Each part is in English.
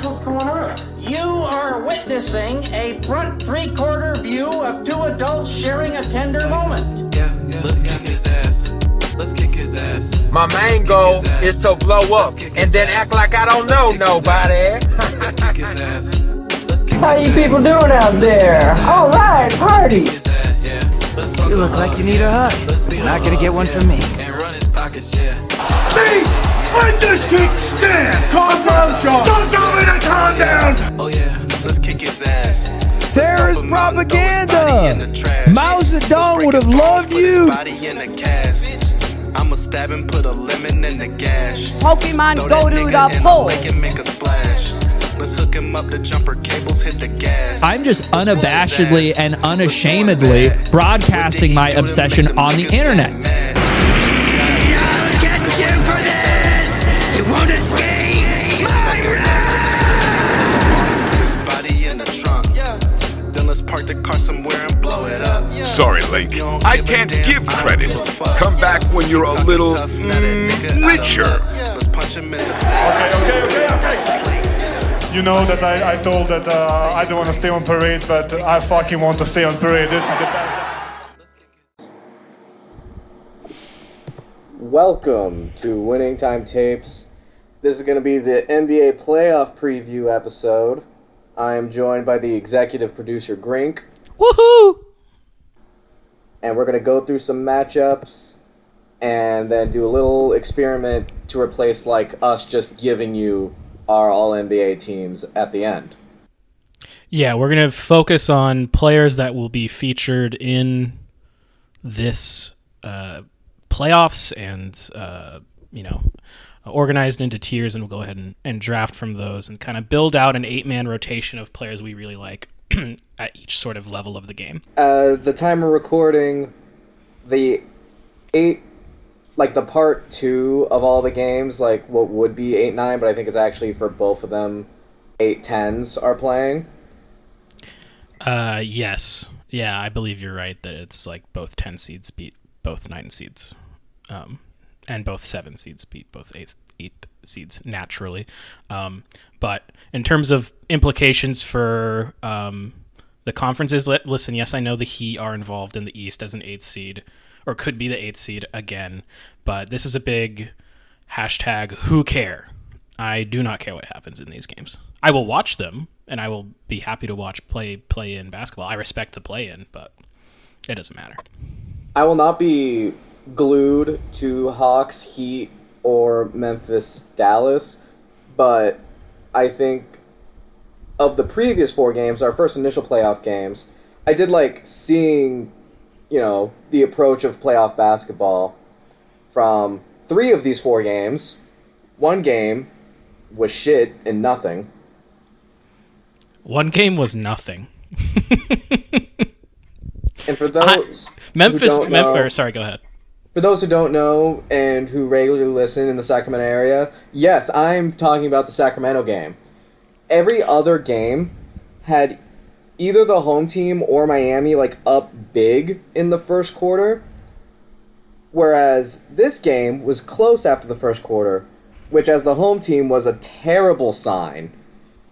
hell's going on? You are witnessing a front three-quarter view of two adults sharing a tender moment. Yeah. Let's kick his ass. Let's kick his ass. My main goal is to blow up and then act like I don't know nobody. Let's kick his ass. How you people doing out there? All right, party. You look like you need a hug. You're not gonna get one from me. And run his pockets, yeah. See? Let this kick stand! Calm down, Sean! Don't tell me to calm down! Oh yeah, let's kick his ass. Terrorist propaganda! Mao Zedong would have loved you! I'ma stab and put a lemon in the gash. Pokemon, go to the polls! Make a splash. Let's hook him up, the jumper cables hit the gas. I'm just unabashedly and unashamedly broadcasting my obsession on the internet. I'll get you for this! You won't escape my wrath! His body in the trunk. Then let's park the car somewhere and blow it up. Sorry, Link. I can't give credit. Come back when you're a little richer. Let's punch him in the face. Okay. You know that I told that I don't want to stay on parade, but I fucking want to stay on parade. This is the best. Welcome to Winning Time Tapes. This is going to be the NBA playoff preview episode. I am joined by the executive producer, Grink. Woohoo! And we're going to go through some matchups and then do a little experiment to replace like us just giving you our All-NBA teams at the end. Yeah, we're going to focus on players that will be featured in this playoffs and, organized into tiers, and we'll go ahead and draft from those and kind of build out an 8-man rotation of players we really like at each sort of level of the game. The time of recording, the part 2 of all the games, like what would be 8-9, but I think it's actually for both of them, 8-10s are playing. Yes. Yeah, I believe you're right that it's like both 10 seeds beat both 9 seeds. And both 7 seeds beat both 8 seeds naturally. But in terms of implications for the conferences, listen, yes, I know the Heat are involved in the East as an 8th seed, or could be the 8th seed again, but this is a big hashtag who care. I do not care what happens in these games. I will watch them, and I will be happy to watch play-in basketball. I respect the play-in, but it doesn't matter. I will not be glued to Hawks, Heat, or Memphis, Dallas, but I think of the previous 4 games, our first initial playoff games, I did like seeing, the approach of playoff basketball from 3 of these 4 games. 1 game was shit and nothing. 1 game was nothing. And for those sorry, go ahead. For those who don't know and who regularly listen in the Sacramento area, yes, I'm talking about the Sacramento game. Every other game had either the home team or Miami up big in the first quarter, whereas this game was close after the first quarter, which as the home team was a terrible sign.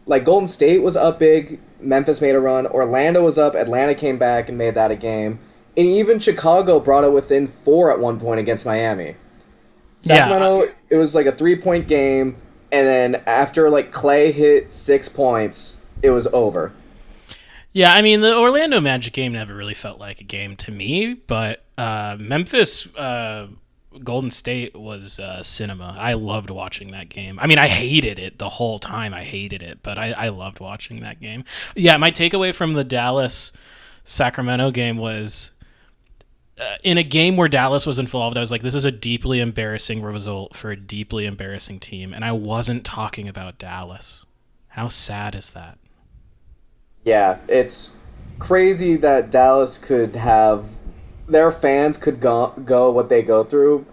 Golden State was up big, Memphis made a run, Orlando was up, Atlanta came back and made that a game, and even Chicago brought it within 4 at one point against Miami. Sacramento, It was a 3-point game, and then after Clay hit 6 points, it was over. Yeah, I mean, the Orlando Magic game never really felt like a game to me, but Memphis Golden State was cinema. I loved watching that game. I mean, I hated it the whole time. I hated it, but I loved watching that game. Yeah, my takeaway from the Dallas-Sacramento game was in a game where Dallas was involved, I was like, this is a deeply embarrassing result for a deeply embarrassing team, and I wasn't talking about Dallas. How sad is that? Yeah, it's crazy that Dallas could have... Their fans could go what they go through,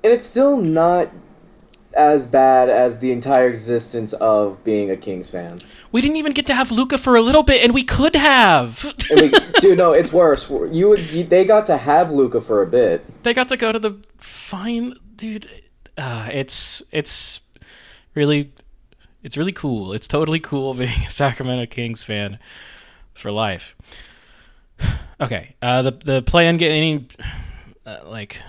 and it's still not as bad as the entire existence of being a Kings fan. We didn't even get to have Luka for a little bit, and we could have. Dude, no, it's worse. They got to have Luka for a bit. They got to go to the fine, dude. It's really It's really cool. It's totally cool being a Sacramento Kings fan for life. Okay, the play-in game, like,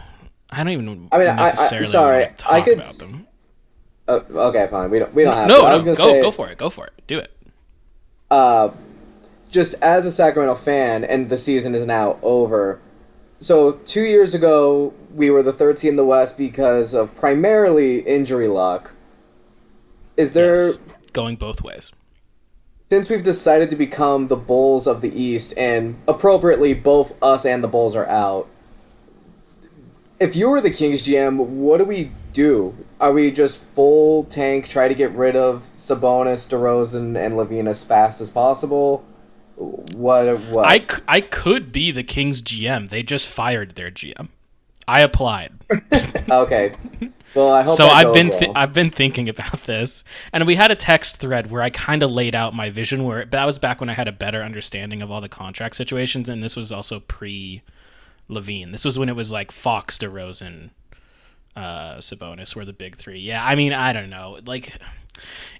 I don't even necessarily sorry, want to talk about them. Okay, fine. We don't have no, to. I was gonna say, go for it. Go for it. Do it. Just as a Sacramento fan, and the season is now over. So 2 years ago, we were the third seed in the West because of primarily injury luck. Is there going both ways? Since we've decided to become the Bulls of the East, and appropriately both us and the Bulls are out, if you were the Kings GM, what do we do? Are we just full tank, try to get rid of Sabonis, DeRozan, and LaVine as fast as possible? What? I could be the Kings GM. They just fired their GM. I applied. Okay. Well, I hope so. I've been thinking about this, and we had a text thread where I kind of laid out my vision. Where that was back when I had a better understanding of all the contract situations, and this was also pre-LaVine. This was when it was like Fox, DeRozan, Sabonis were the big three. Yeah, I mean, I don't know. Like,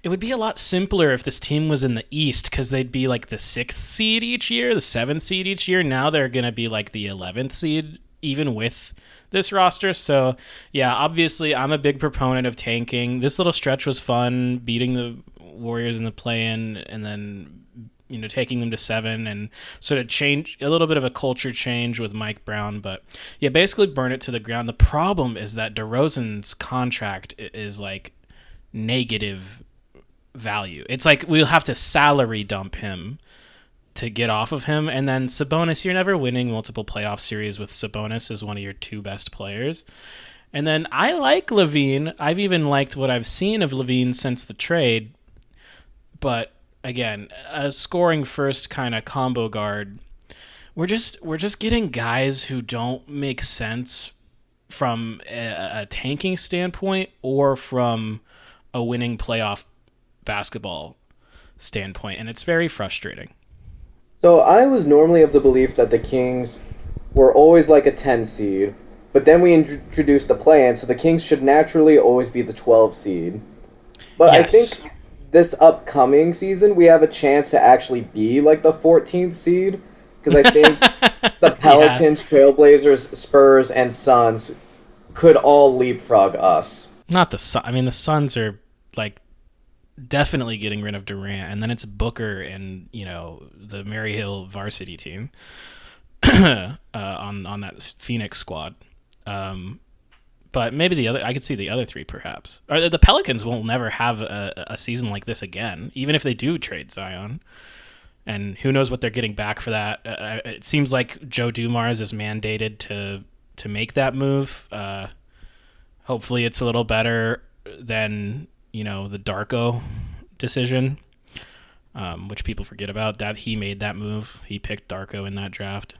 it would be a lot simpler if this team was in the East because they'd be like the 6th seed each year, the 7th seed each year. Now they're gonna be like the 11th seed, even with this roster. So yeah, obviously I'm a big proponent of tanking. This little stretch was fun, beating the Warriors in the play-in and then, you know, taking them to 7 and sort of change a little bit of a culture change with Mike Brown. But yeah, basically burn it to the ground. The problem is that DeRozan's contract is like negative value. It's like we'll have to salary dump him to get off of him. And then Sabonis, you're never winning multiple playoff series with Sabonis as one of your 2 best players. And then I like LaVine. I've even liked what I've seen of LaVine since the trade. But again, a scoring first kind of combo guard. We're just getting guys who don't make sense from a tanking standpoint or from a winning playoff basketball standpoint. And it's very frustrating. So I was normally of the belief that the Kings were always like a 10 seed, but then we introduced the play-in, so the Kings should naturally always be the 12 seed. But yes. I think this upcoming season we have a chance to actually be like the 14th seed, because I think the Pelicans, Trailblazers, Spurs, and Suns could all leapfrog us. Not the Suns. I mean, the Suns are like definitely getting rid of Durant, and then it's Booker and, you know, the Maryhill varsity team on that Phoenix squad. But maybe I could see the other 3 perhaps. Or the Pelicans will never have a season like this again, even if they do trade Zion. And who knows what they're getting back for that. It seems like Joe Dumars is mandated to make that move. Hopefully it's a little better than, you know, the Darko decision, which people forget about, that he made that move. He picked Darko in that draft.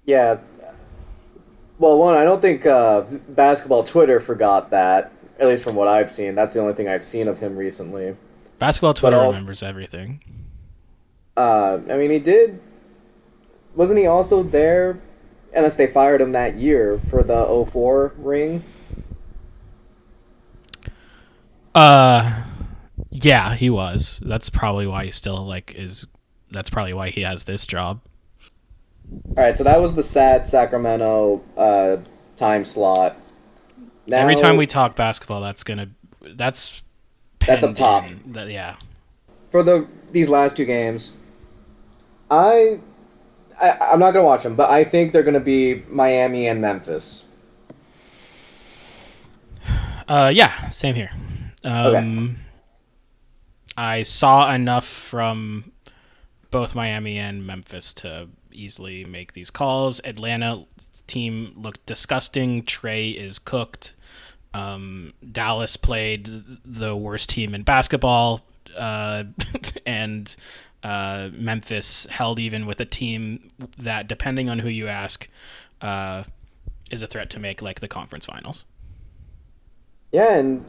Yeah. Well, one, I don't think basketball Twitter forgot that, at least from what I've seen. That's the only thing I've seen of him recently. Basketball Twitter remembers everything. I mean, he did... Wasn't he also there, unless they fired him that year, for the 04 ring? Yeah, he was. That's probably why he still that's probably why he has this job. All right, so that was the sad Sacramento time slot. Now, every time we talk basketball, that's up top. Yeah. For these last 2 games, I'm not gonna watch them, but I think they're gonna be Miami and Memphis. Yeah, same here. Okay. I saw enough from both Miami and Memphis to easily make these calls. Atlanta team looked disgusting. Trey is cooked. Dallas played the worst team in basketball, and Memphis held even with a team that, depending on who you ask, is a threat to make like the conference finals. Yeah, and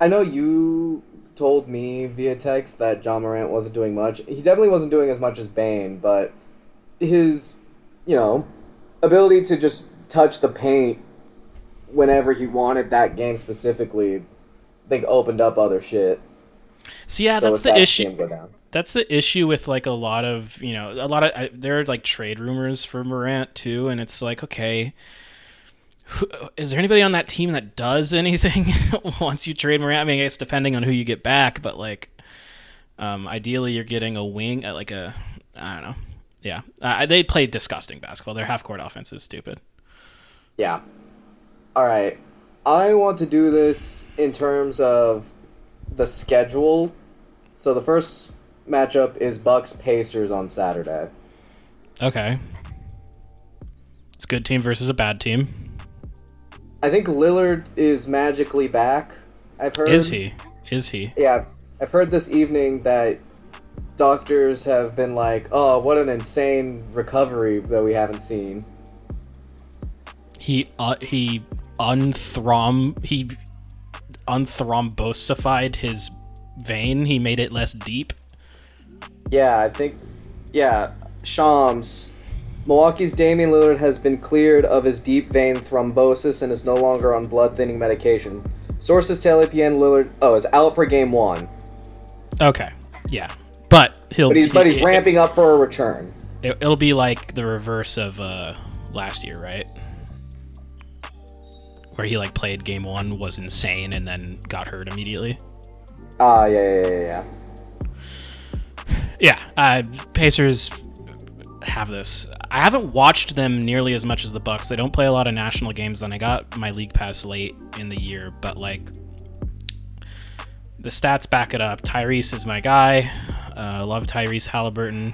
I know you told me via text that John Morant wasn't doing much. He definitely wasn't doing as much as Bane, but his, you know, ability to just touch the paint whenever he wanted that game specifically, I think opened up other shit. See, yeah, So that's it's the that issue. team go down. That's the issue with like a lot of there are like trade rumors for Morant too, and it's like, okay, is there anybody on that team that does anything once you trade Morant? I mean, I guess depending on who you get back, but like, ideally you're getting a wing at like I don't know. Yeah, they play disgusting basketball. Their half court offense is stupid. Yeah. All right. I want to do this in terms of the schedule. So the first matchup is Bucks Pacers on Saturday. Okay. It's a good team versus a bad team. I think Lillard is magically back. I've heard. Is he? Yeah, I've heard this evening that doctors have been like, "Oh, what an insane recovery that we haven't seen." He unthrombossified his vein. He made it less deep. Yeah, I think. Yeah, Shams. Milwaukee's Damian Lillard has been cleared of his deep vein thrombosis and is no longer on blood-thinning medication. Sources tell ESPN Lillard is out for Game 1. Okay, yeah, but he's ramping up for a return. It'll be like the reverse of last year, right? Where he like played Game 1, was insane, and then got hurt immediately. Yeah. Yeah, Pacers have this. I haven't watched them nearly as much as the Bucks. They don't play a lot of national games, and I got my league pass late in the year, but like the stats back it up. Tyrese is my guy. Love Tyrese Halliburton,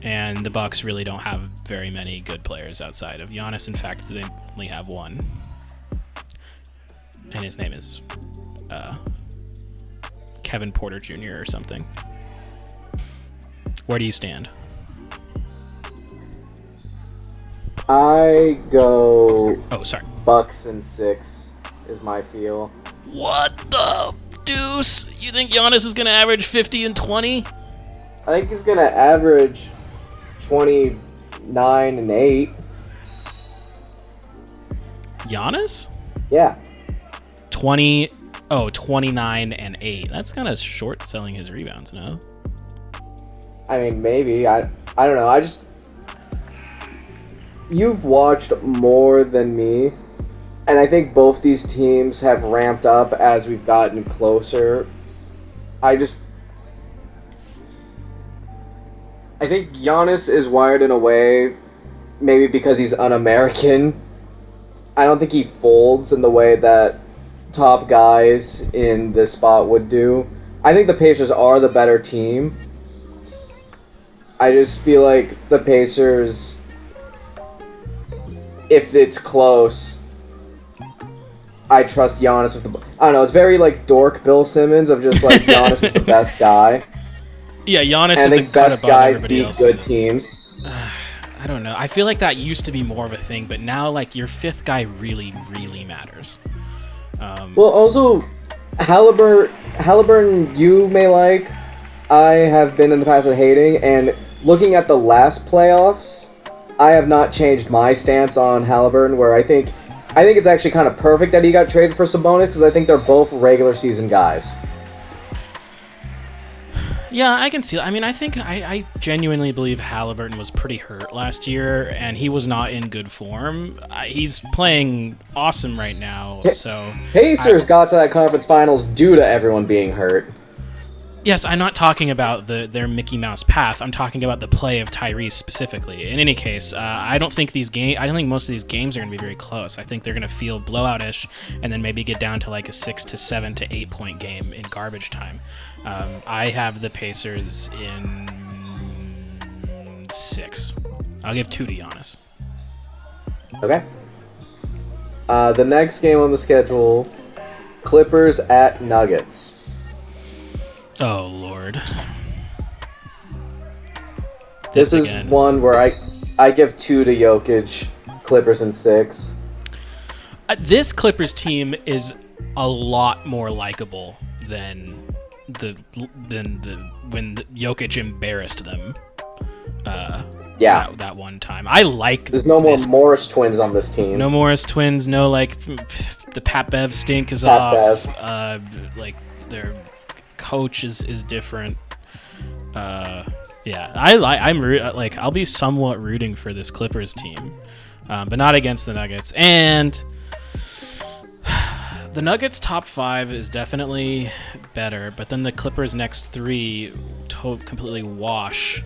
and the Bucks really don't have very many good players outside of Giannis. In fact, they only have one, and his name is Kevin Porter Jr. or something. Where do you stand? I go. Oh, sorry. Bucks in 6 is my feel. What the deuce? You think Giannis is going to average 50 and 20? I think he's going to average 29 and 8. Giannis? Yeah. 29 and 8. That's kind of short selling his rebounds, no? I mean, maybe. I don't know. You've watched more than me, and I think both these teams have ramped up as we've gotten closer. I think Giannis is wired in a way, maybe because he's un-American. I don't think he folds in the way that top guys in this spot would do. I think the Pacers are the better team. I just feel like the Pacers, if it's close, I trust Giannis with the... I don't know, it's very like dork Bill Simmons of just like Giannis is the best guy. Yeah, Giannis and is a cut above everybody else. Good teams. I don't know. I feel like that used to be more of a thing, but now like your fifth guy really, really matters. Well, also, Halliburton you may like. I have been in the past hating, and looking at the last playoffs, I have not changed my stance on Halliburton, where I think it's actually kind of perfect that he got traded for Sabonis, because I think they're both regular season guys. Yeah, I can see that. I mean, I genuinely believe Halliburton was pretty hurt last year, and he was not in good form. He's playing awesome right now, so... Pacers got to that conference finals due to everyone being hurt. Yes, I'm not talking about their Mickey Mouse path. I'm talking about the play of Tyrese specifically. In any case, I don't think most of these games are going to be very close. I think they're going to feel blowout-ish, and then maybe get down to like a 6 to 7 to 8 point game in garbage time. I have the Pacers in 6. I'll give 2 to Giannis. Okay. The next game on the schedule, Clippers at Nuggets. Oh, Lord. This is again. One where I give 2 to Jokic, Clippers in 6. This Clippers team is a lot more likable than when Jokic embarrassed them. That one time. I like. There's no more Morris twins on this team. No Morris twins. No the Pat Bev stink is off. Bev. Like they're coach is different. Yeah, I'll be somewhat rooting for this Clippers team, but not against the Nuggets. And the Nuggets' top 5 is definitely better, but then the Clippers' next 3 completely wash.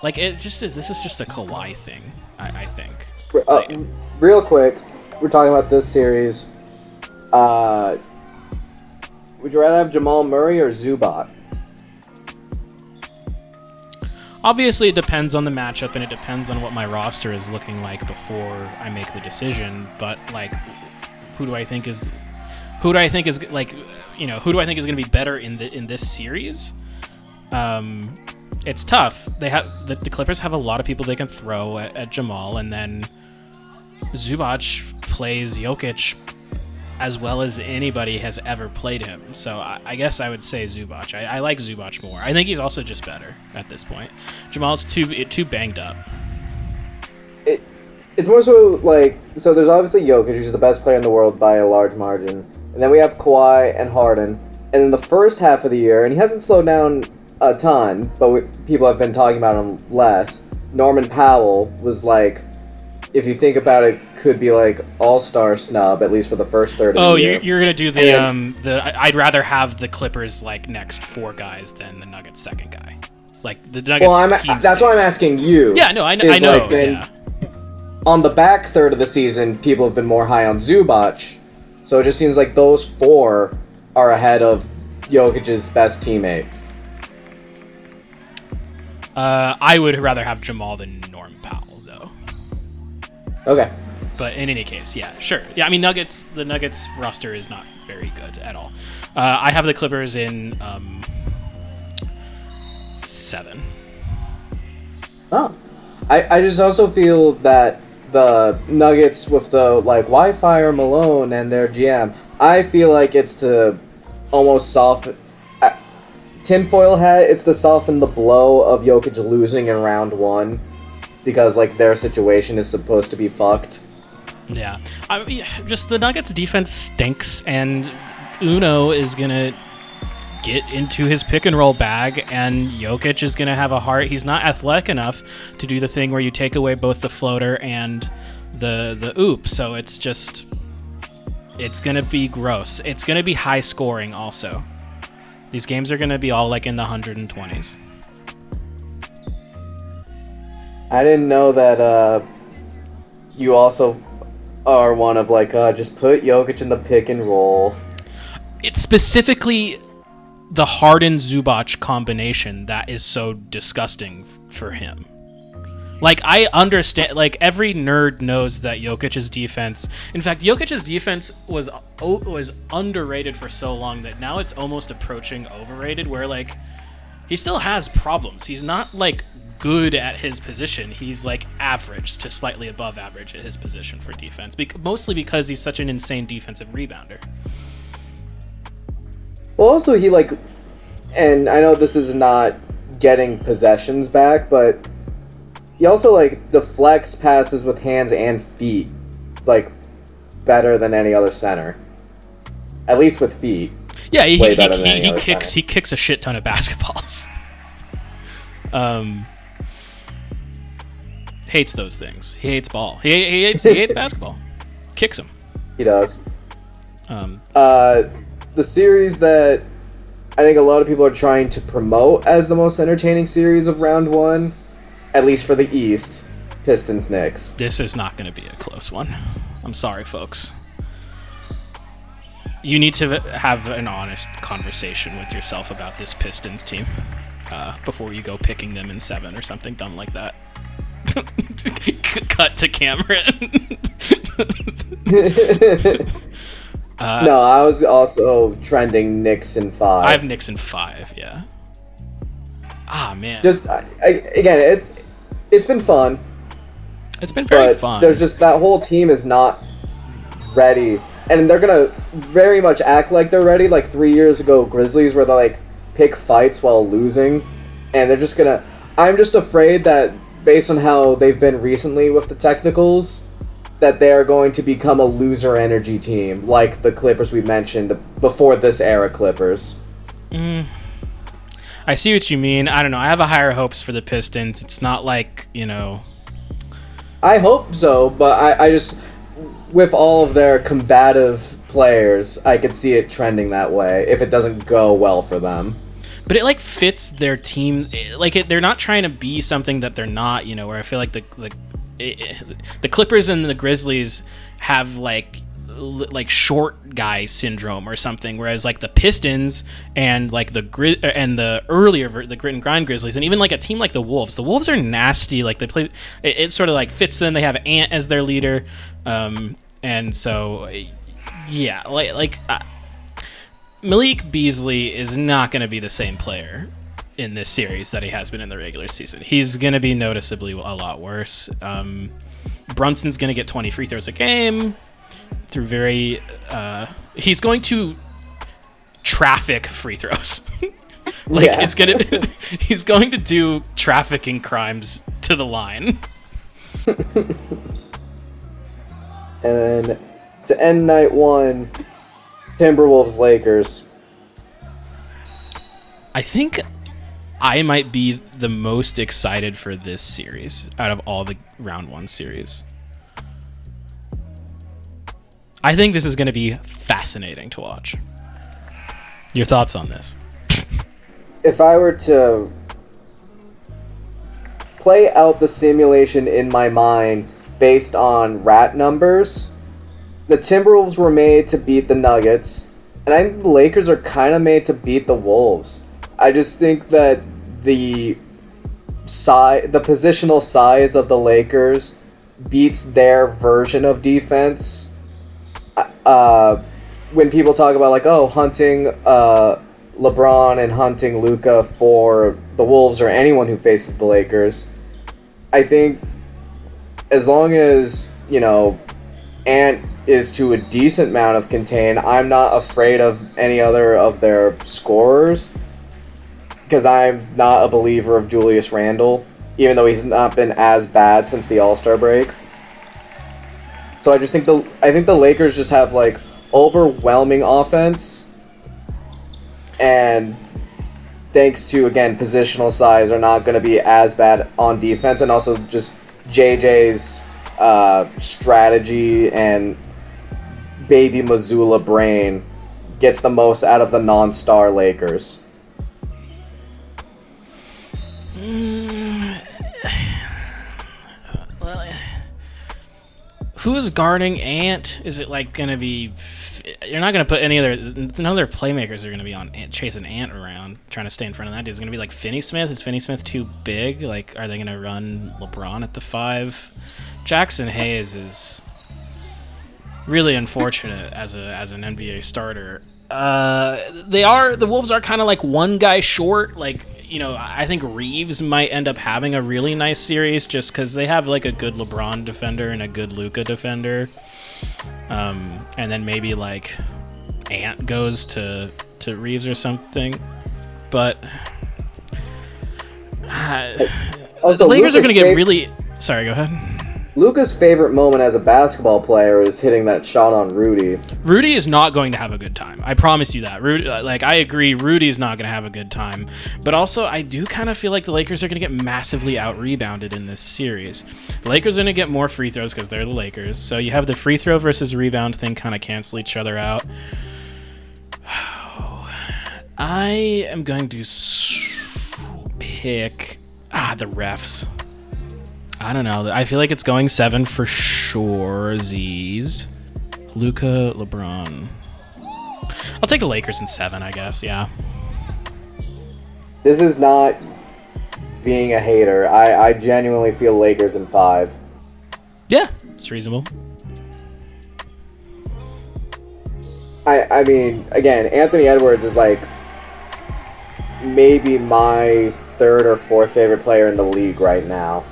Like, this is just a Kawhi thing, I think. Real quick, we're talking about this series. Would you rather have Jamal Murray or Zubac? Obviously, it depends on the matchup, and it depends on what my roster is looking like before I make the decision. But like, who do I think is going to be better in this series? It's tough. They have the Clippers have a lot of people they can throw at Jamal, and then Zubac plays Jokic as well as anybody has ever played him. So I guess I would say Zubac. I like Zubac more. I think he's also just better at this point. Jamal's too banged up. It's more so like, so there's obviously Jokic, who's the best player in the world by a large margin. And then we have Kawhi and Harden. And in the first half of the year, and he hasn't slowed down a ton, but people have been talking about him less, Norman Powell was like, if you think about it, could be like all-star snub, at least for the first third of the year. You're going to do I'd rather have the Clippers like next 4 guys than the Nuggets second guy. Like the Nuggets that's why I'm asking you. Yeah, no, I know. Like, yeah. On the back third of the season, people have been more high on Zubac, so it just seems like those 4 are ahead of Jokic's best teammate. I would rather have Jamal than Norm Powell, though. Okay. But in any case, yeah, sure. Yeah, I mean, the Nuggets roster is not very good at all. I have the Clippers in 7. Oh. I just also feel that the Nuggets with the, like, why fire Malone and their GM, I feel like it's to almost soften... tinfoil hat, it's to soften the blow of Jokic losing in round 1. Because, like, their situation is supposed to be fucked. Yeah. Just the Nuggets defense stinks, and Uno is going to get into his pick and roll bag, and Jokic is going to have a heart. He's not athletic enough to do the thing where you take away both the floater and the oop. So it's going to be gross. It's going to be high scoring also. These games are going to be all like in the 120s. I didn't know that you also are one of like, just put Jokic in the pick and roll. It's specifically the Harden-Zubac combination that is so disgusting for him. Like, I understand, like, every nerd knows that Jokic's defense... In fact, Jokic's defense was underrated for so long that now it's almost approaching overrated, where, like, he still has problems. He's not, like, good at his position. He's, like, average to slightly above average at his position for defense, mostly because he's such an insane defensive rebounder. Well, also, he, like... And I know this is not getting possessions back, but... He also, like, deflects passes with hands and feet, like, better than any other center. At least with feet. Yeah, he kicks a shit ton of basketballs. Hates those things. He hates ball. He hates basketball. Kicks him. He does. The series that I think a lot of people are trying to promote as the most entertaining series of round 1, at least for the East, Pistons-Knicks. This is not going to be a close one. I'm sorry, folks. You need to have an honest conversation with yourself about this Pistons team before you go picking them in 7 or something dumb like that. Cut to Cameron. No, I was also trending Knicks in 5. I have Knicks in 5, yeah. Ah, man. Just, again, it's been fun. It's been very fun. There's just, that whole team is not ready. And they're going to very much act like they're ready, like 3 years ago, Grizzlies, where they, like, pick fights while losing. And they're just going to... I'm just afraid that, based on how they've been recently with the technicals, that they are going to become a loser energy team, like the Clippers we mentioned before this era Clippers. I see what you mean. I don't know. I have a higher hopes for the Pistons. It's not like, I hope so, but I just, with all of their combative players, I could see it trending that way if it doesn't go well for them. But it fits their team. They're not trying to be something that they're not. Where I feel like the Clippers and the Grizzlies have short guy syndrome or something, whereas the Pistons and the grit and grind Grizzlies, and even a team like the Wolves are nasty. They play it sort of fits them. They have Ant as their leader, and so yeah, Malik Beasley is not going to be the same player in this series that he has been in the regular season. He's going to be noticeably a lot worse. Brunson's going to get 20 free throws a game through he's going to traffic free throws. He's going to do trafficking crimes to the line. And then to end night one, Timberwolves Lakers. I think I might be the most excited for this series out of all the round one series. I think this is going to be fascinating to watch. Your thoughts on this? If I were to play out the simulation in my mind based on rat numbers, the Timberwolves were made to beat the Nuggets, and I think the Lakers are kind of made to beat the Wolves. I just think that the positional size of the Lakers beats their version of defense. When people talk about hunting LeBron and hunting Luka for the Wolves or anyone who faces the Lakers, I think as long as Ant is to a decent amount of contain, I'm not afraid of any other of their scorers, because I'm not a believer of Julius Randle, even though he's not been as bad since the All-Star break. So I think the Lakers just have overwhelming offense, and thanks to again positional size, are not going to be as bad on defense, and also just JJ's strategy and baby Missoula brain gets the most out of the non-star Lakers. Who's guarding Ant? Is it going to be... You're not going to put none of their playmakers are going to be on chasing Ant around, trying to stay in front of that dude. It's going to be Finney Smith. Is Finney Smith too big? Are they going to run LeBron at the 5? Jackson Hayes is really unfortunate as an NBA starter. The Wolves are kind of one guy short. I think Reeves might end up having a really nice series just because they have a good LeBron defender and a good Luka defender. And then maybe Ant goes to Reeves or something. But also, the Lakers are going to get Luka's really... Sorry, go ahead. Luka's favorite moment as a basketball player is hitting that shot on Rudy. Rudy is not going to have a good time. I promise you that. Rudy, I agree, Rudy's not going to have a good time. But also, I do kind of feel like the Lakers are going to get massively out-rebounded in this series. The Lakers are going to get more free throws because they're the Lakers. So you have the free throw versus rebound thing kind of cancel each other out. I am going to pick the refs. I don't know. I feel like it's going 7 for sure. Z's. Luka, LeBron. I'll take the Lakers in 7, I guess. Yeah. This is not being a hater. I genuinely feel Lakers in 5. Yeah, it's reasonable. I mean, again, Anthony Edwards is maybe my 3rd or 4th favorite player in the league right now.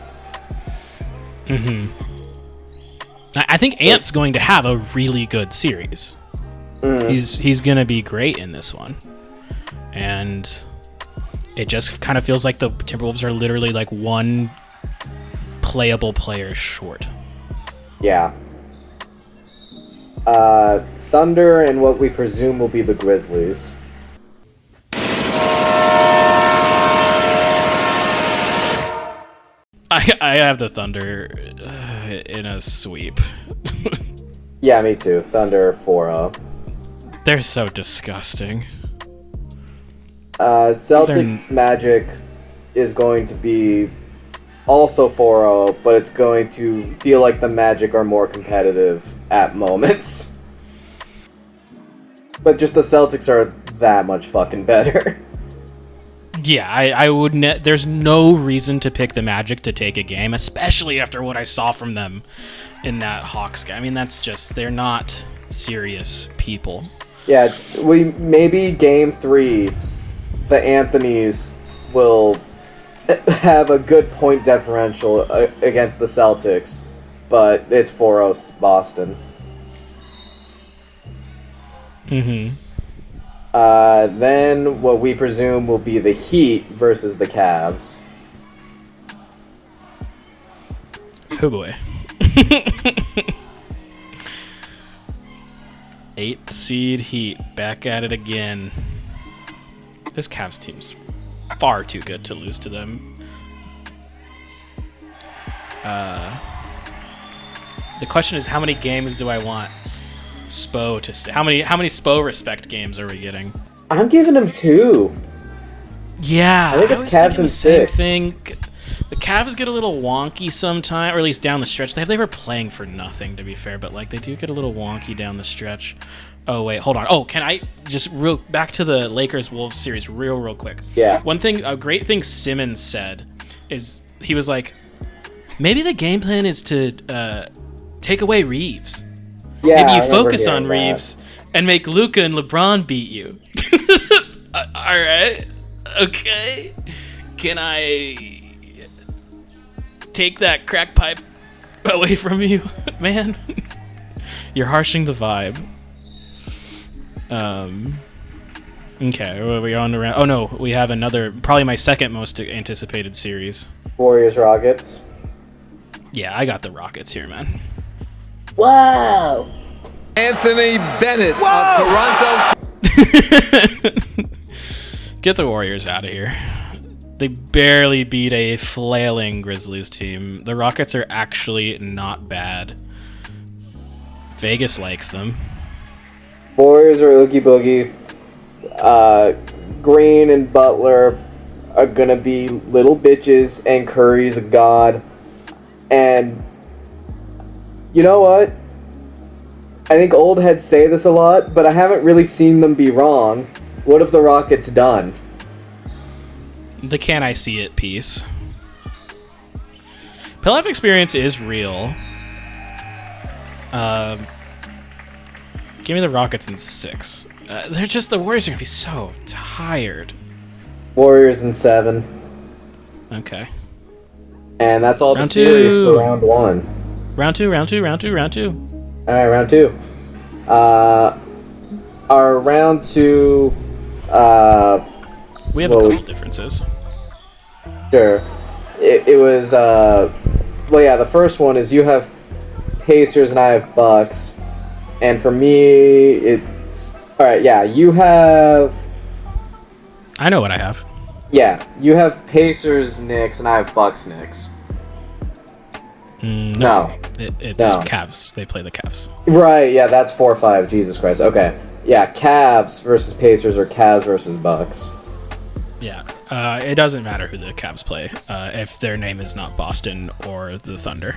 I think Ant's going to have a really good series. He's going to be great in this one. And it just kind of feels like the Timberwolves are literally one playable player short. Yeah. Thunder and what we presume will be the Grizzlies. I have the Thunder in a sweep. Yeah, me too. Thunder 4-0. They're so disgusting. Celtics Magic is going to be also 4-0, but it's going to feel like the Magic are more competitive at moments. But just the Celtics are that much fucking better. Yeah, I would. There's no reason to pick the Magic to take a game, especially after what I saw from them in that Hawks game. I mean, that's just, they're not serious people. Yeah, maybe game 3, the Anthonys will have a good point differential against the Celtics, but it's 4-0 Boston. Mm-hmm. Then what we presume will be the Heat versus the Cavs. Oh boy. 8th seed Heat, back at it again. This Cavs team's far too good to lose to them. The question is, how many games do I want Spo to stay? How many Spo respect games are we getting? I'm giving him 2. Yeah, I think it's Cavs in 6. The Cavs get a little wonky sometime, or at least down the stretch. They were playing for nothing, to be fair, but like they do get a little wonky down the stretch. Oh wait, hold on. Oh, can I just back to the Lakers Wolves series real quick? Yeah. A great thing Simmons said is he was like, maybe the game plan is to take away Reeves. Yeah, maybe you focus on Reeves and make Luka and LeBron beat you. All right. Okay. Can I take that crack pipe away from you, man? You're harshing the vibe. Okay, well, we're on the round. Oh no, we have another, probably my second most anticipated series. Warriors Rockets. Yeah, I got the Rockets here, man. Wow. Anthony Bennett of Toronto. Get the Warriors out of here. They barely beat a flailing Grizzlies team. The Rockets are actually not bad. Vegas likes them. Warriors are oogie boogie. Green and Butler are gonna be little bitches, and Curry's a god. And you know what? I think old heads say this a lot, but I haven't really seen them be wrong. What have the Rockets done? The can I see it piece. Playoff experience is real. Give me the Rockets in 6. They're just, the Warriors are gonna be so tired. Warriors in 7. Okay. And that's all round the series two. for round 1. Round two. Alright, round 2. Our round 2, we have a couple differences. Sure. It was, well, yeah, the first one is you have Pacers and I have Bucks. And for me, it's... Alright, yeah, you have... I know what I have. Yeah, you have Pacers, Knicks, and I have Bucks, Knicks. No. It's Cavs. They play the Cavs. Right, yeah, that's 4-5. Jesus Christ. Okay. Yeah, Cavs versus Pacers or Cavs versus Bucks. Yeah. It doesn't matter who the Cavs play if their name is not Boston or the Thunder.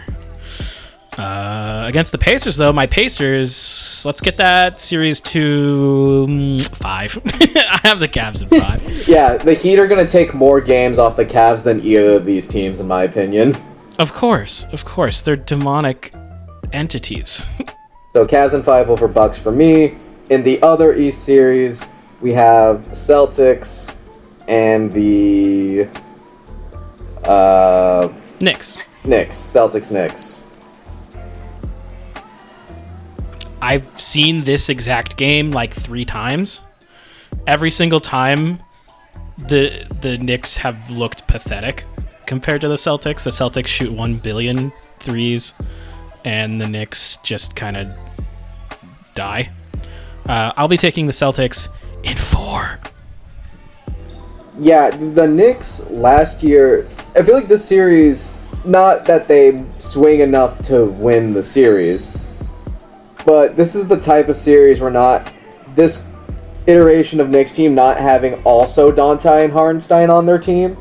Against the Pacers, though, my Pacers, let's get that series to 5. I have the Cavs in 5. Yeah, the Heat are going to take more games off the Cavs than either of these teams, in my opinion. Of course. They're demonic entities. So Cavs in 5 over Bucks for me. In the other East series, we have Celtics and the Knicks. Celtics, Knicks. I've seen this exact game like 3 times. Every single time, the Knicks have looked pathetic compared to the Celtics. The Celtics shoot 1 billion threes, and the Knicks just kind of die. I'll be taking the Celtics in 4. Yeah, the Knicks last year, I feel like this series not that they swing enough to win the series, but this is the type of series where this iteration of Nick's team not having also Dante and Hardenstein on their team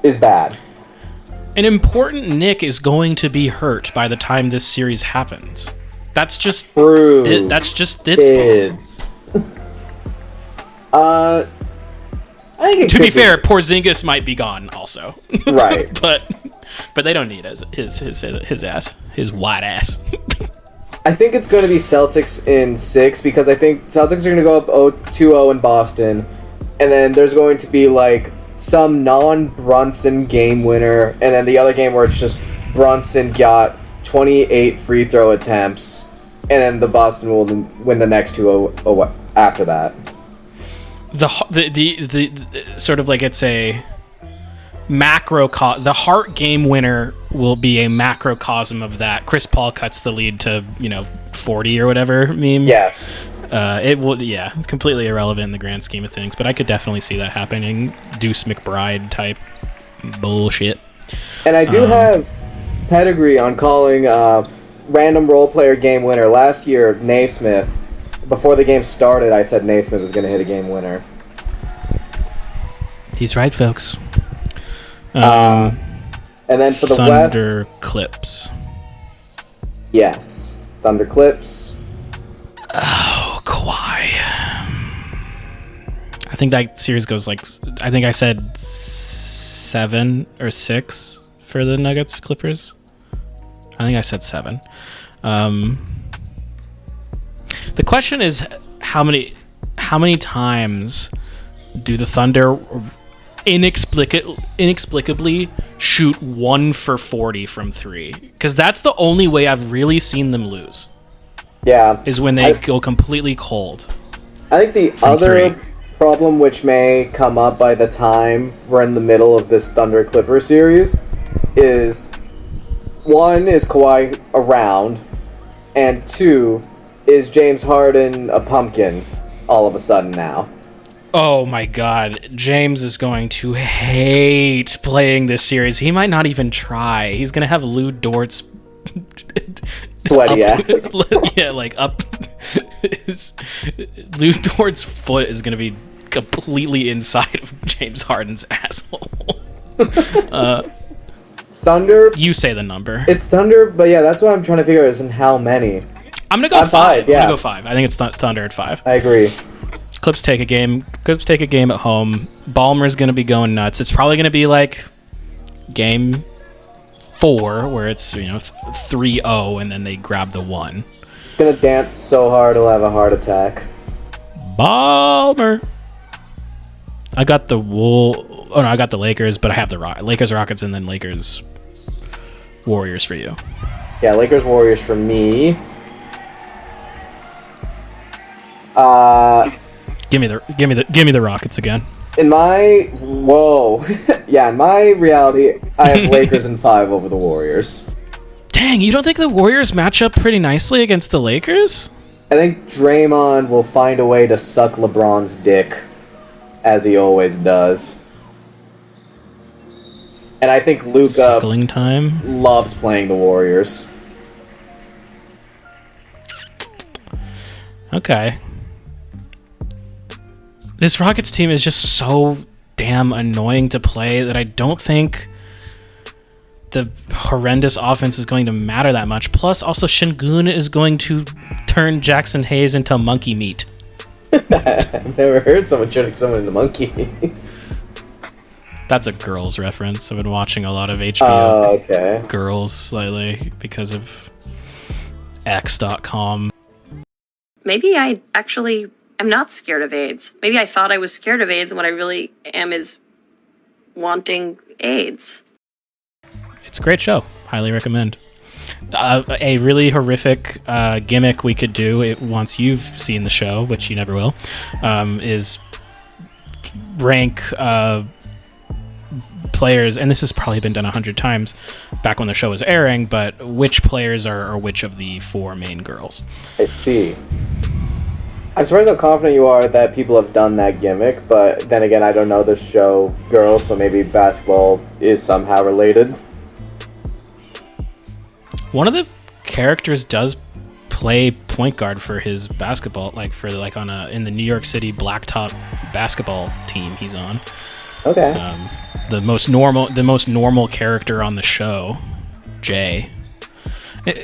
is bad. An important Nick is going to be hurt by the time this series happens. That's just true. That's just Dibs. I think to be fair, Porzingis might be gone also. Right. but they don't need his ass, his white ass. I think it's going to be Celtics in 6 because I think Celtics are going to go up 2-0 in Boston, and then there's going to be like some non-Brunson game winner, and then the other game where it's just Brunson got 28 free throw attempts, and then the Boston will win the next 2-0 after that. The sort of like it's a the Hart game winner will be a macrocosm of that. Chris Paul cuts the lead to 40 or whatever meme. Yes. It will, completely irrelevant in the grand scheme of things, but I could definitely see that happening. Deuce McBride type bullshit. And I do have pedigree on calling random role player game winner. Last year, Naismith, before the game started, I said Naismith was going to hit a game winner. He's right, folks. And then for the West... Thunder Clips. Yes. Thunder Clips. Oh, Kawhi. I think that series goes I think I said 7 or 6 for the Nuggets Clippers. I think I said 7. The question is how many times do the Thunder inexplicably shoot 1 for 40 from 3? Because that's the only way I've really seen them lose. Yeah. Is when they go completely cold. I think the other problem which may come up by the time we're in the middle of this Thunder Clipper series is 1, is Kawhi around, and 2, is James Harden a pumpkin all of a sudden now? Oh my god, James is going to hate playing this series. He might not even try. He's going to have Lou Dort's sweaty ass. Yeah, up. Lou Dort's foot is going to be completely inside of James Harden's asshole. Thunder? You say the number. It's Thunder, but yeah, that's what I'm trying to figure out is in how many. I'm going to go 5. Yeah. I'm going to go 5. I think it's Thunder at 5. I agree. Clips take a game at home. Ballmer's going to be going nuts. It's probably going to be game 4 where it's 3-0 and then they grab the 1. Gonna dance so hard he'll have a heart attack. Ballmer. I got the I got the Lakers, but I have the Lakers, Rockets, and then Lakers, Warriors for you. Yeah, Lakers, Warriors for me. Give me the Rockets again. In my in my reality, I have Lakers in 5 over the Warriors. Dang, you don't think the Warriors match up pretty nicely against the Lakers? I think Draymond will find a way to suck LeBron's dick, as he always does. And I think Luka Suckling time loves playing the Warriors. Okay. This Rockets team is just so damn annoying to play that I don't think the horrendous offense is going to matter that much. Plus, also, Şengün is going to turn Jackson Hayes into monkey meat. I've never heard someone turning someone into monkey. That's a Girls reference. I've been watching a lot of HBO okay. Girls lately because of X.com. Maybe I actually am not scared of AIDS. Maybe I thought I was scared of AIDS, and what I really am is wanting AIDS. It's a great show. Highly recommend. A really horrific gimmick we could do once you've seen the show, which you never will, is rank players, and this has probably been done 100 times back when the show was airing, but which players are which of the 4 main girls. I see. I'm surprised how confident you are that people have done that gimmick, but then again, I don't know the show Girls, so maybe basketball is somehow related. One of the characters does play point guard for his basketball, like in the New York City blacktop basketball team he's on. Okay. The most normal character on the show, Jay.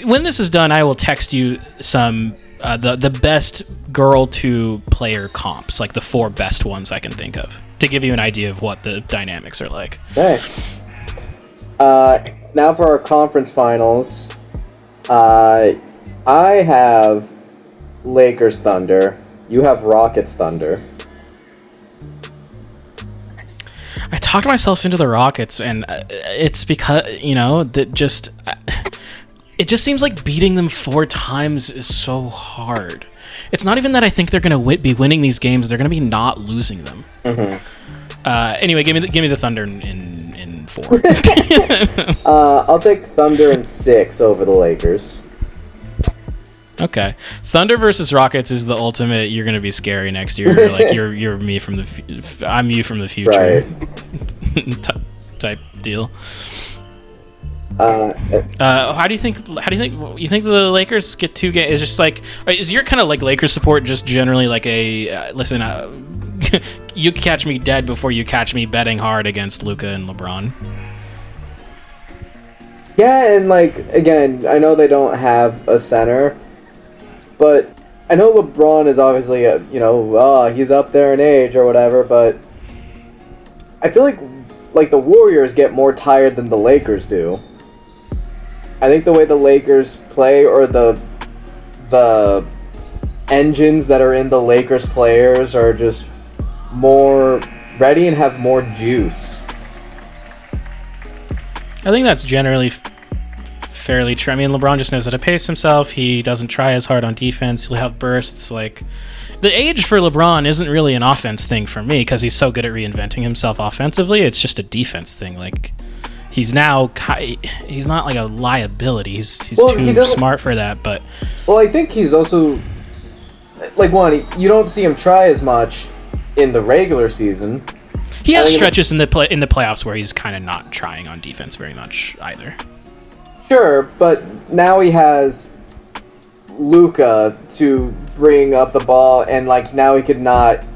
When this is done, I will text you some the best girl to player comps, like the 4 best ones I can think of, to give you an idea of what the dynamics are like. Okay. Now for our conference finals. I have Lakers Thunder. You have Rockets Thunder. I talked myself into the Rockets, and it's because, it just seems like beating them 4 times is so hard. It's not even that I think they're going to be winning these games. They're going to be not losing them. Mm-hmm. Anyway, give me the Thunder in 4. I'll take Thunder in 6 over the Lakers. Okay, Thunder versus Rockets is the ultimate. You're gonna be scary next year. Like you're me from I'm you from the future, right. type deal. How do you think the Lakers get 2 games? Is just like, is your kind of like Lakers support just generally like a listen? You catch me dead before you catch me betting hard against Luka and LeBron. Yeah, and like again, I know they don't have a center. But I know LeBron is obviously, he's up there in age or whatever, but I feel like the Warriors get more tired than the Lakers do. I think the way the Lakers play, or the engines that are in the Lakers players are just more ready and have more juice. I think that's generally fairly true. I mean, LeBron just knows how to pace himself. He doesn't try as hard on defense. He'll have bursts. Like, the age for LeBron isn't really an offense thing for me because he's so good at reinventing himself offensively. It's just a defense thing. Like, he's not like a liability. He's too smart for that. But I think he's also like you don't see him try as much in the regular season. He has stretches in the playoffs where he's kind of not trying on defense very much either. Sure, but now he has Luka to bring up the ball, and like now he could not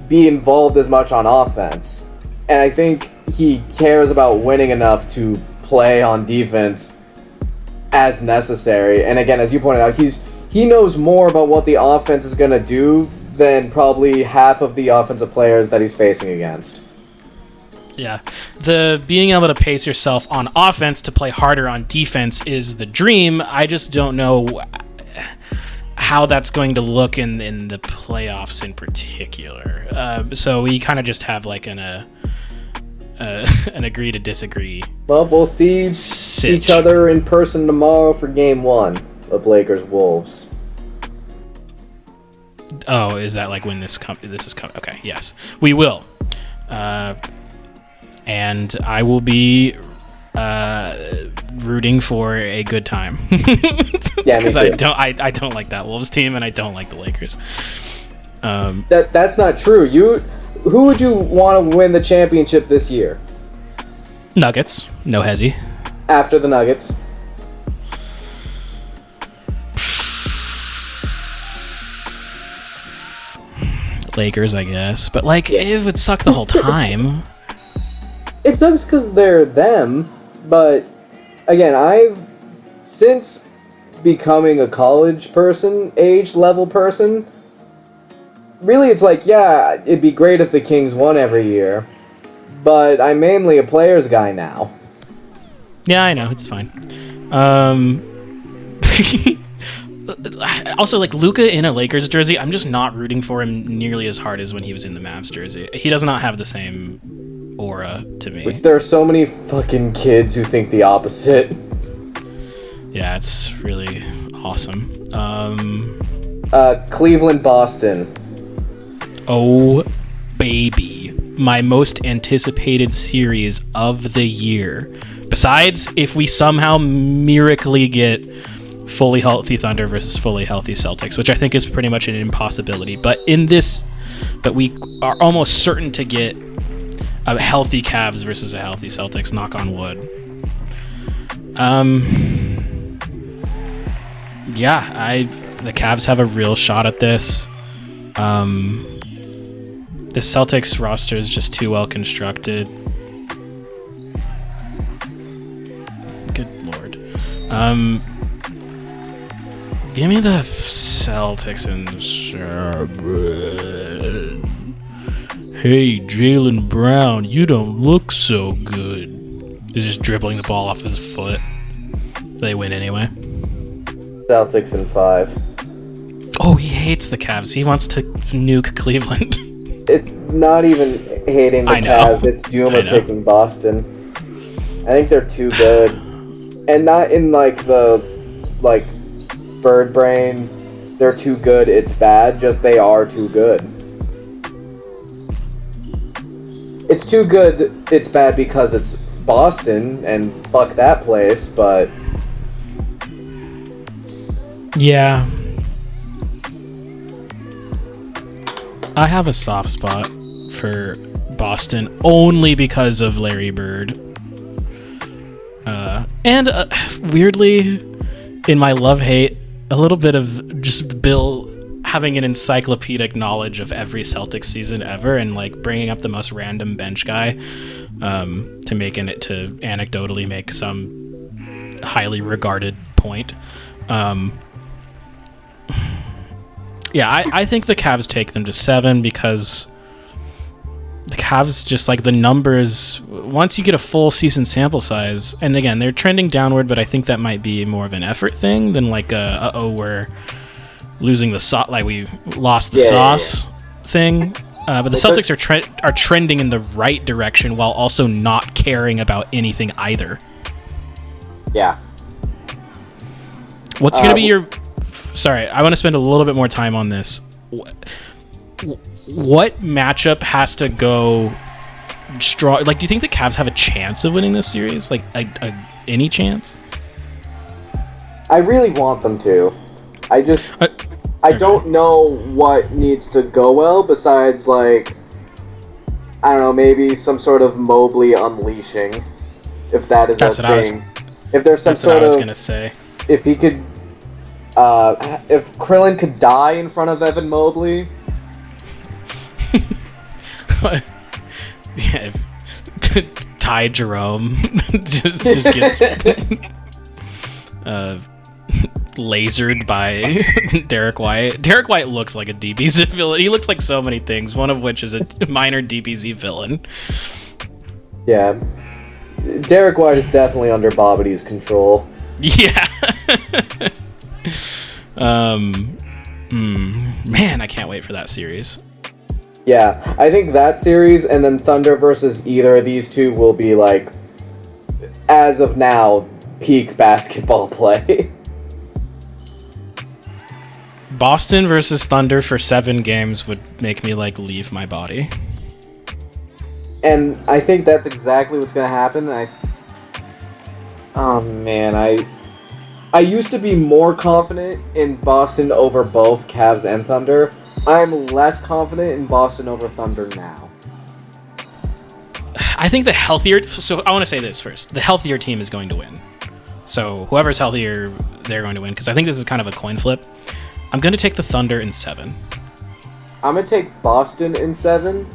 be involved as much on offense. And I think he cares about winning enough to play on defense as necessary. And again, as you pointed out, he knows more about what the offense is going to do than probably half of the offensive players that he's facing against. Yeah, the being able to pace yourself on offense to play harder on defense is the dream. I just don't know how that's going to look in the playoffs in particular. So we kind of just have like an agree to disagree. Well, we'll see each other in person tomorrow for Game 1 of Lakers-Wolves. Oh, is that like when this is coming? Okay, yes, we will. And I will be rooting for a good time. Yeah, because I don't like that Wolves team, and I don't like the Lakers. That's not true. Who would you want to win the championship this year? Nuggets, no hezzy. After the Nuggets. Lakers, I guess, but like it would suck the whole time. It sucks because they're them, but again, since becoming a college person, age level person, really it's like, yeah, it'd be great if the Kings won every year, but I'm mainly a players guy now. Yeah, I know, it's fine. Also, like, Luka in a Lakers jersey, I'm just not rooting for him nearly as hard as when he was in the Mavs jersey. He does not have the same aura to me. Which there are so many fucking kids who think the opposite. Yeah, it's really awesome. Cleveland, Boston. Oh, baby. My most anticipated series of the year. Besides, if we somehow miraculously get fully healthy Thunder versus fully healthy Celtics, which I think is pretty much an impossibility. But we are almost certain to get a healthy Cavs versus a healthy Celtics, knock on wood. the Cavs have a real shot at this. The Celtics roster is just too well constructed. Good lord. Give me the Celtics in 7. Hey, Jaylen Brown, you don't look so good. He's just dribbling the ball off his foot. They win anyway. Celtics in 5. Oh, he hates the Cavs. He wants to nuke Cleveland. It's not even hating the Cavs. It's Duma picking Boston. I think they're too good. And not in the bird brain, they're too good, it's bad. Just they are too good. It's too good, it's bad because it's Boston, and fuck that place, but... Yeah. I have a soft spot for Boston only because of Larry Bird. And weirdly, in my love-hate, a little bit of just Bill having an encyclopedic knowledge of every Celtics season ever and bringing up the most random bench guy to anecdotally make some highly regarded point. I think the Cavs take them to 7 because the Cavs just the numbers, once you get a full season sample size, and again, they're trending downward, but I think that might be more of an effort thing than we're losing the sauce, we lost the sauce thing. But the Celtics are trending in the right direction while also not caring about anything either. Yeah. What's going to be your... Sorry, I want to spend a little bit more time on this. What matchup has to go strong? Do you think the Cavs have a chance of winning this series? Any chance? I really want them to. I don't know what needs to go well besides, I don't know, maybe some sort of Mobley unleashing, if that is a thing. If there's some sort of... That's what I was going to say. If he could... if Krillin could die in front of Evan Mobley... Yeah, if Ty Jerome just gets lasered by Derek White. Derek White looks like a DBZ villain. He looks like so many things, one of which is a minor DBZ villain. Yeah. Derek White is definitely under Boboty's control. Yeah. Man, I can't wait for that series. Yeah, I think that series and then Thunder versus either of these two will be as of now, peak basketball play. Boston versus Thunder for 7 games would make me leave my body. And I think that's exactly what's gonna happen. Oh man, I used to be more confident in Boston over both Cavs and Thunder. I'm less confident in Boston over Thunder now. I think the healthier... So I want to say this first. The healthier team is going to win. So whoever's healthier, they're going to win. Because I think this is kind of a coin flip. I'm going to take the Thunder in 7. I'm going to take Boston in 7.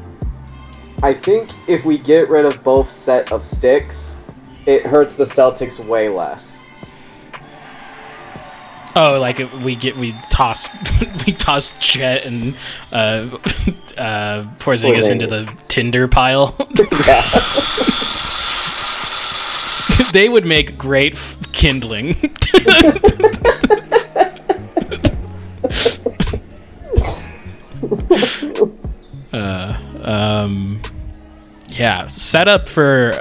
I think if we get rid of both set of sticks, it hurts the Celtics way less. Oh, we toss Chet and Porzingis into the Tinder pile. Yeah. They would make great kindling. Yeah, set up for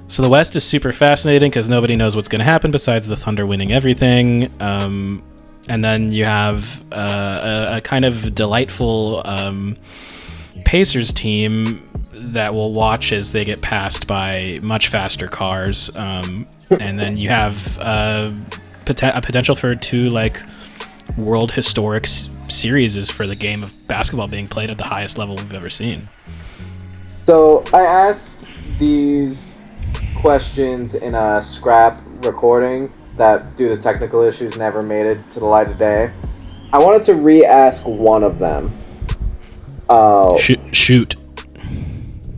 so the West is super fascinating because nobody knows what's going to happen besides the Thunder winning everything. And then you have a kind of delightful Pacers team that will watch as they get passed by much faster cars. And then you have a potential for 2 world historic series for the game of basketball being played at the highest level we've ever seen. So I asked these questions in a scrap recording that, due to technical issues, never made it to the light of day. I wanted to re-ask one of them. Shoot.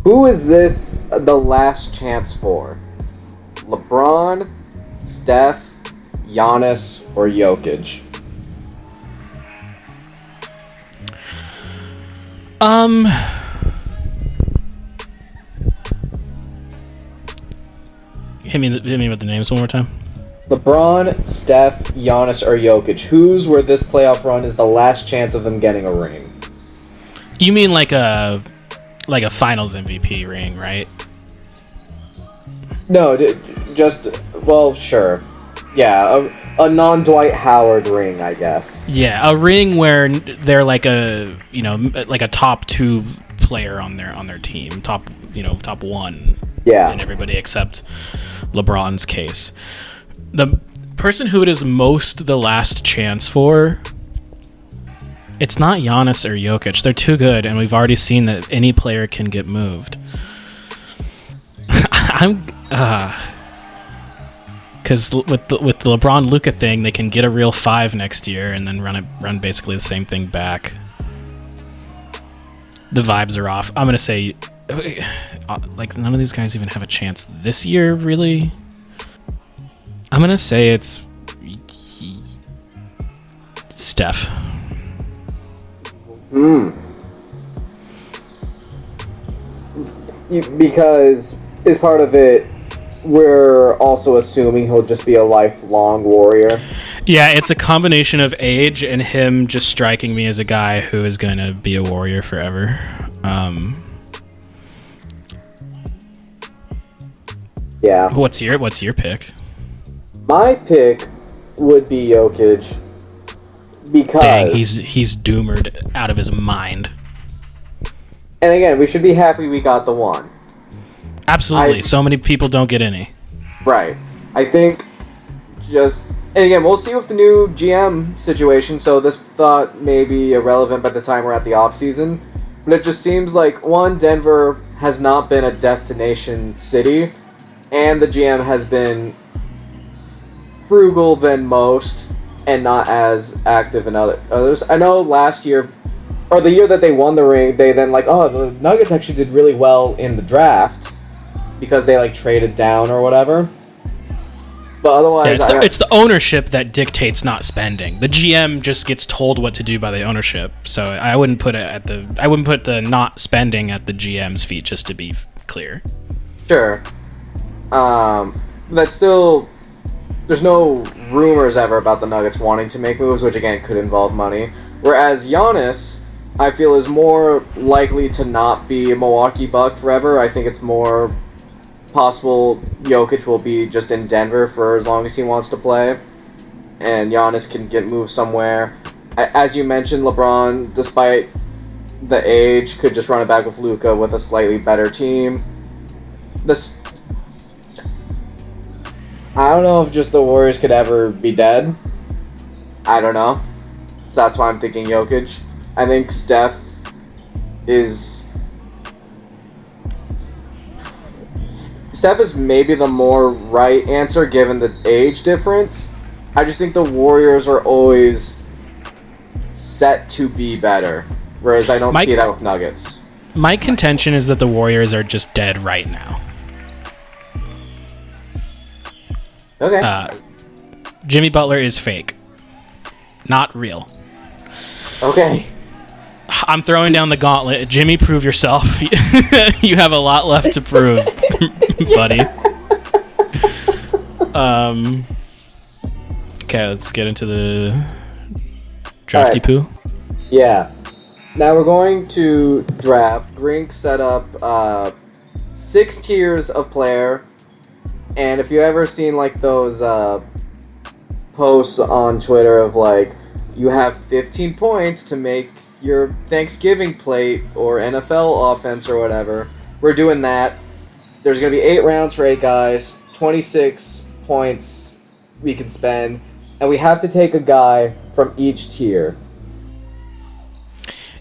Who is this the last chance for? LeBron, Steph, Giannis, or Jokic? Hit me with the names one more time. LeBron, Steph, Giannis, or Jokic? Whose where this playoff run is the last chance of them getting a ring? You mean like a Finals MVP ring, right? No, just sure. Yeah, a non-Dwight Howard ring, I guess. Yeah, a ring where they're like a top 2 player on their team, top 1. Yeah. In everybody except LeBron's case. The person who it is most the last chance for, it's not Giannis or Jokic. They're too good, and we've already seen that any player can get moved. Because with the LeBron Luka thing, they can get a real 5 next year and then run basically the same thing back. The vibes are off. I'm gonna say, like, none of these guys even have a chance this year, really. I'm gonna say it's Steph. Because is part of it, we're also assuming he'll just be a lifelong Warrior. Yeah, it's a combination of age and him just striking me as a guy who is going to be a Warrior forever. Yeah. What's your pick? My pick would be Jokic because... Dang, he's doomered out of his mind. And again, we should be happy we got the one. Absolutely. So many people don't get any. Right. I think just... And again, we'll see with the new GM situation, so this thought may be irrelevant by the time we're at the offseason. But it just seems like, one, Denver has not been a destination city, and the GM has been frugal than most and not as active in others. I know last year, or the year that they won the ring, they then the Nuggets actually did really well in the draft because they traded down or whatever. But otherwise, it's the ownership that dictates not spending. The GM just gets told what to do by the ownership. So I wouldn't put the not spending at the GM's feet, just to be clear. Sure. That's still... There's no rumors ever about the Nuggets wanting to make moves, which again could involve money. Whereas Giannis, I feel, is more likely to not be a Milwaukee Buck forever. I think it's more possible Jokic will be just in Denver for as long as he wants to play, and Giannis can get moved somewhere. As you mentioned, LeBron, despite the age, could just run it back with Luka with a slightly better team. I don't know if just the Warriors could ever be dead. I don't know. So that's why I'm thinking Jokic. I think Steph is maybe the more right answer given the age difference. I just think the Warriors are always set to be better, whereas I don't see that with Nuggets. My contention is that the Warriors are just dead right now. Okay. Jimmy Butler is fake. Not real. Okay. I'm throwing down the gauntlet. Jimmy, prove yourself. You have a lot left to prove, buddy. Okay, let's get into the drafty poo. Yeah. Now we're going to draft. Grink set up 6 tiers of player. And if you ever seen those posts on Twitter of you have 15 points to make your Thanksgiving plate or NFL offense or whatever, we're doing that. There's going to be 8 rounds for 8 guys, 26 points we can spend, and we have to take a guy from each tier.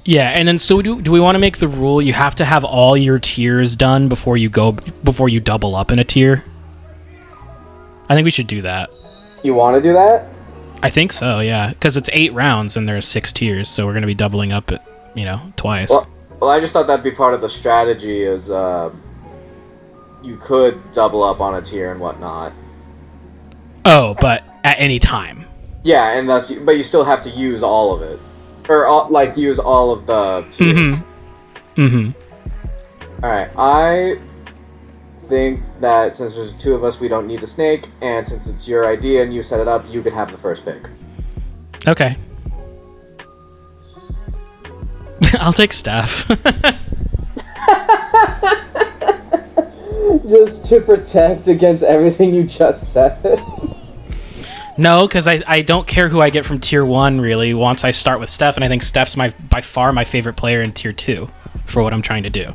Yeah, and then so do we want to make the rule you have to have all your tiers done before you double up in a tier? I think we should do that. You want to do that? I think so, yeah. Because it's 8 rounds and there's 6 tiers, so we're going to be doubling up it, twice. Well, I just thought that'd be part of the strategy is you could double up on a tier and whatnot. Oh, but at any time. Yeah, but you still have to use all of it. Or, use all of the tiers. Alright, I think that since there's 2 of us, we don't need the snake, and since it's your idea and you set it up, you could have the first pick. Okay. I'll take Steph. Just to protect against everything you just said. No, because I don't care who I get from tier 1, really, once I start with Steph, and I think Steph's by far my favorite player in tier 2 for what I'm trying to do.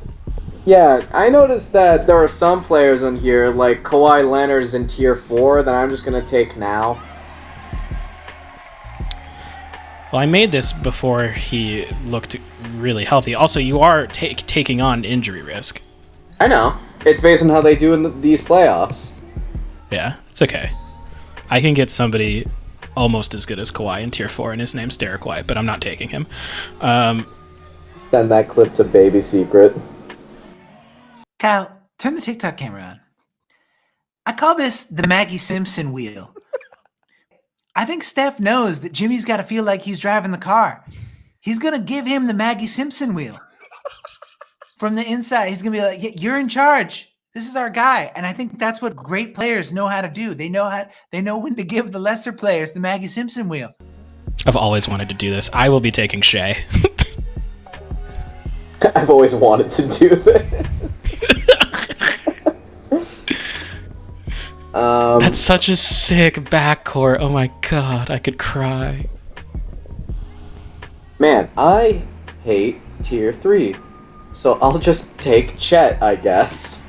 Yeah, I noticed that there are some players in here, like Kawhi Leonard's in tier 4, that I'm just going to take now. Well, I made this before he looked really healthy. Also, you are taking on injury risk. I know. It's based on how they do in these playoffs. Yeah, it's okay. I can get somebody almost as good as Kawhi in tier 4, and his name's Derek White, but I'm not taking him. Send that clip to Baby Secret. Kyle, turn the TikTok camera on. I call this the Maggie Simpson wheel. I think Steph knows that Jimmy's got to feel like he's driving the car. He's going to give him the Maggie Simpson wheel. From the inside, he's going to be like, yeah, you're in charge. This is our guy. And I think that's what great players know how to do. They know when to give the lesser players the Maggie Simpson wheel. I've always wanted to do this. I will be taking Shea. I've always wanted to do this. That's such a sick backcourt. Oh my god, I could cry. Man, I hate tier 3. So I'll just take Chet, I guess.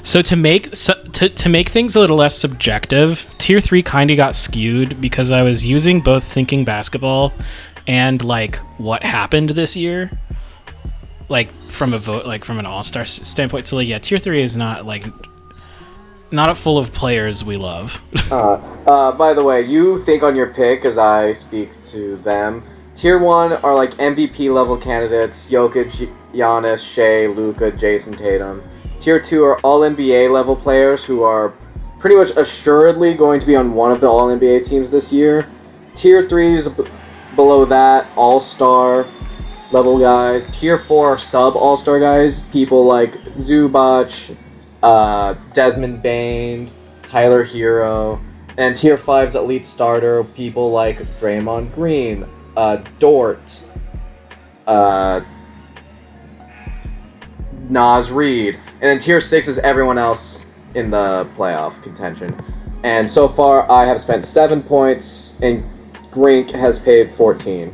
So to make things a little less subjective, tier 3 kind of got skewed because I was using both thinking basketball and like what happened this year, like from a vote, like from an all-star standpoint. So like, yeah, tier 3 is not full of players we love. By the way, you think on your pick as I speak to them. Tier 1 are like MVP level candidates: Jokic, Giannis, Shea, Luka, Jason Tatum. Tier 2 are all NBA level players who are pretty much assuredly going to be on one of the all NBA teams this year. Tier 3 is below that, all-star level guys. Tier 4 are sub all-star guys, people like Zubac, Desmond Bain, Tyler Hero. And Tier 5's elite starter, people like Draymond Green, Dort, Naz Reid. And then Tier 6 is everyone else in the playoff contention. And so far, I have spent 7 points, and Grink has paid 14.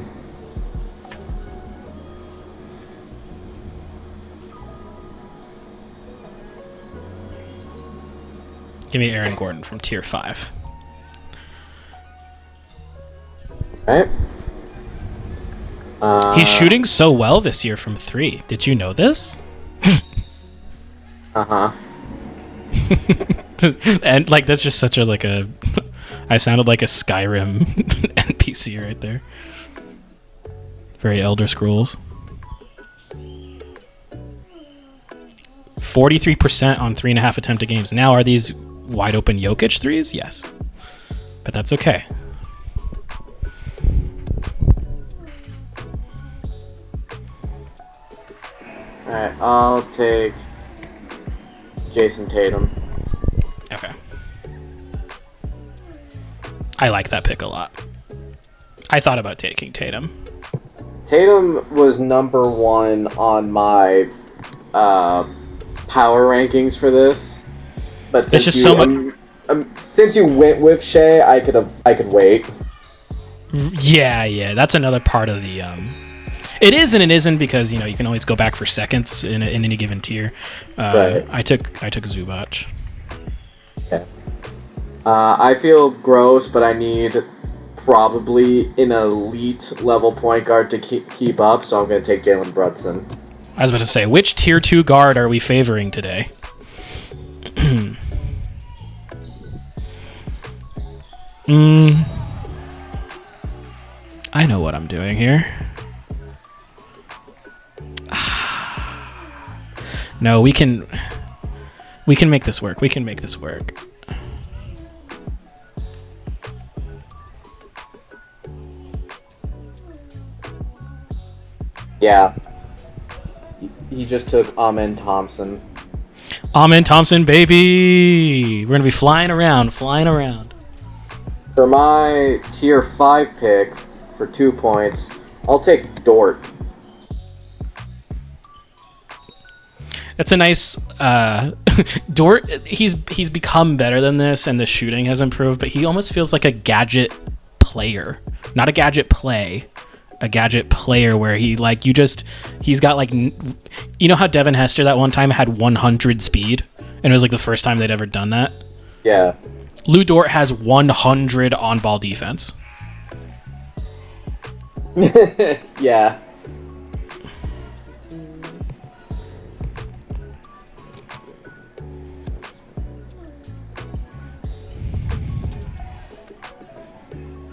Give me Aaron Gordon from tier 5. Right. He's shooting so well this year from 3. Did you know this? Uh-huh. And like that's just such a I sounded like a Skyrim NPC right there. Very Elder Scrolls. 43% on 3.5 attempted games. Now, are these wide open Jokic threes? Yes. But that's okay. Alright, I'll take Jason Tatum. Okay. I like that pick a lot. I thought about taking Tatum. Tatum was number 1 on my power rankings for this, but since just you, so much. Since you went with Shea, I could wait. Yeah, that's another part of the. It is and it isn't because you can always go back for seconds in any given tier. Right. I took Zubac. Yeah. I feel gross, but I need probably an elite level point guard to keep up, so I'm going to take Jalen Brunson. I was about to say, which tier 2 guard are we favoring today? I know what I'm doing here. No, we can make this work. We can make this work. Yeah. He just took Amen Thompson. Amen Thompson, baby! We're gonna be flying around. For my tier 5 pick for 2 points, I'll take Dort. That's a nice Dort. He's become better than this, and the shooting has improved. But he almost feels like a gadget player, not a gadget play. A gadget player where he's got like, you know how Devin Hester that one time had 100 speed, and it was like the first time they'd ever done that. Yeah. Lou Dort has 100 on-ball defense. Yeah.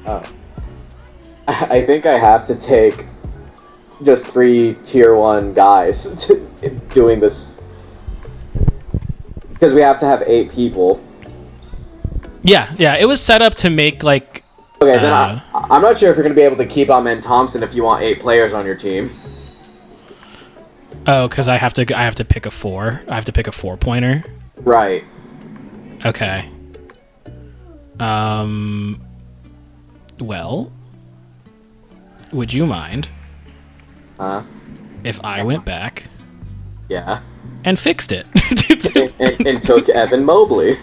Oh. I think I have to take just 3 tier 1 guys doing this. Because we have to have 8 people. Yeah, it was set up to make like... Okay, then I'm not sure if you're going to be able to keep Amen Thompson if you want 8 players on your team. Oh, because I have to pick a 4. I have to pick a 4-pointer. Right. Okay. Well... Would you mind if I went back and fixed it? and took Evan Mobley?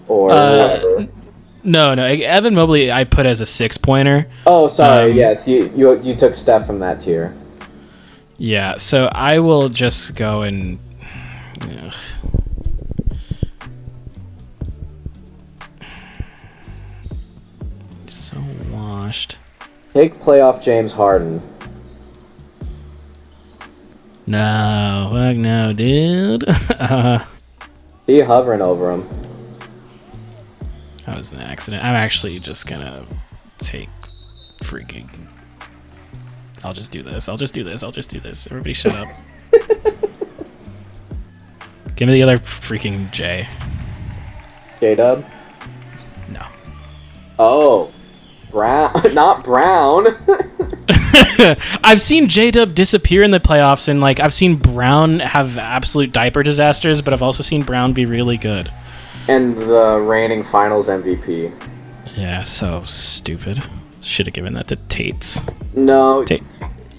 Or whatever. No, Evan Mobley I put as a 6-pointer. Oh, sorry, yes, you took Steph from that tier. Yeah, so I will just go and... So washed. Take playoff James Harden. No, fuck no, dude. See you hovering over him. That was an accident. I'm actually just gonna take freaking... I'll just do this. Everybody shut up. Give me the other freaking J. J-Dub? No. Oh. Brown, not Brown. I've seen J-Dub disappear in the playoffs, and like I've seen Brown have absolute diaper disasters, but I've also seen Brown be really good. And the reigning Finals MVP. Yeah, so stupid. Should have given that to Tates. No,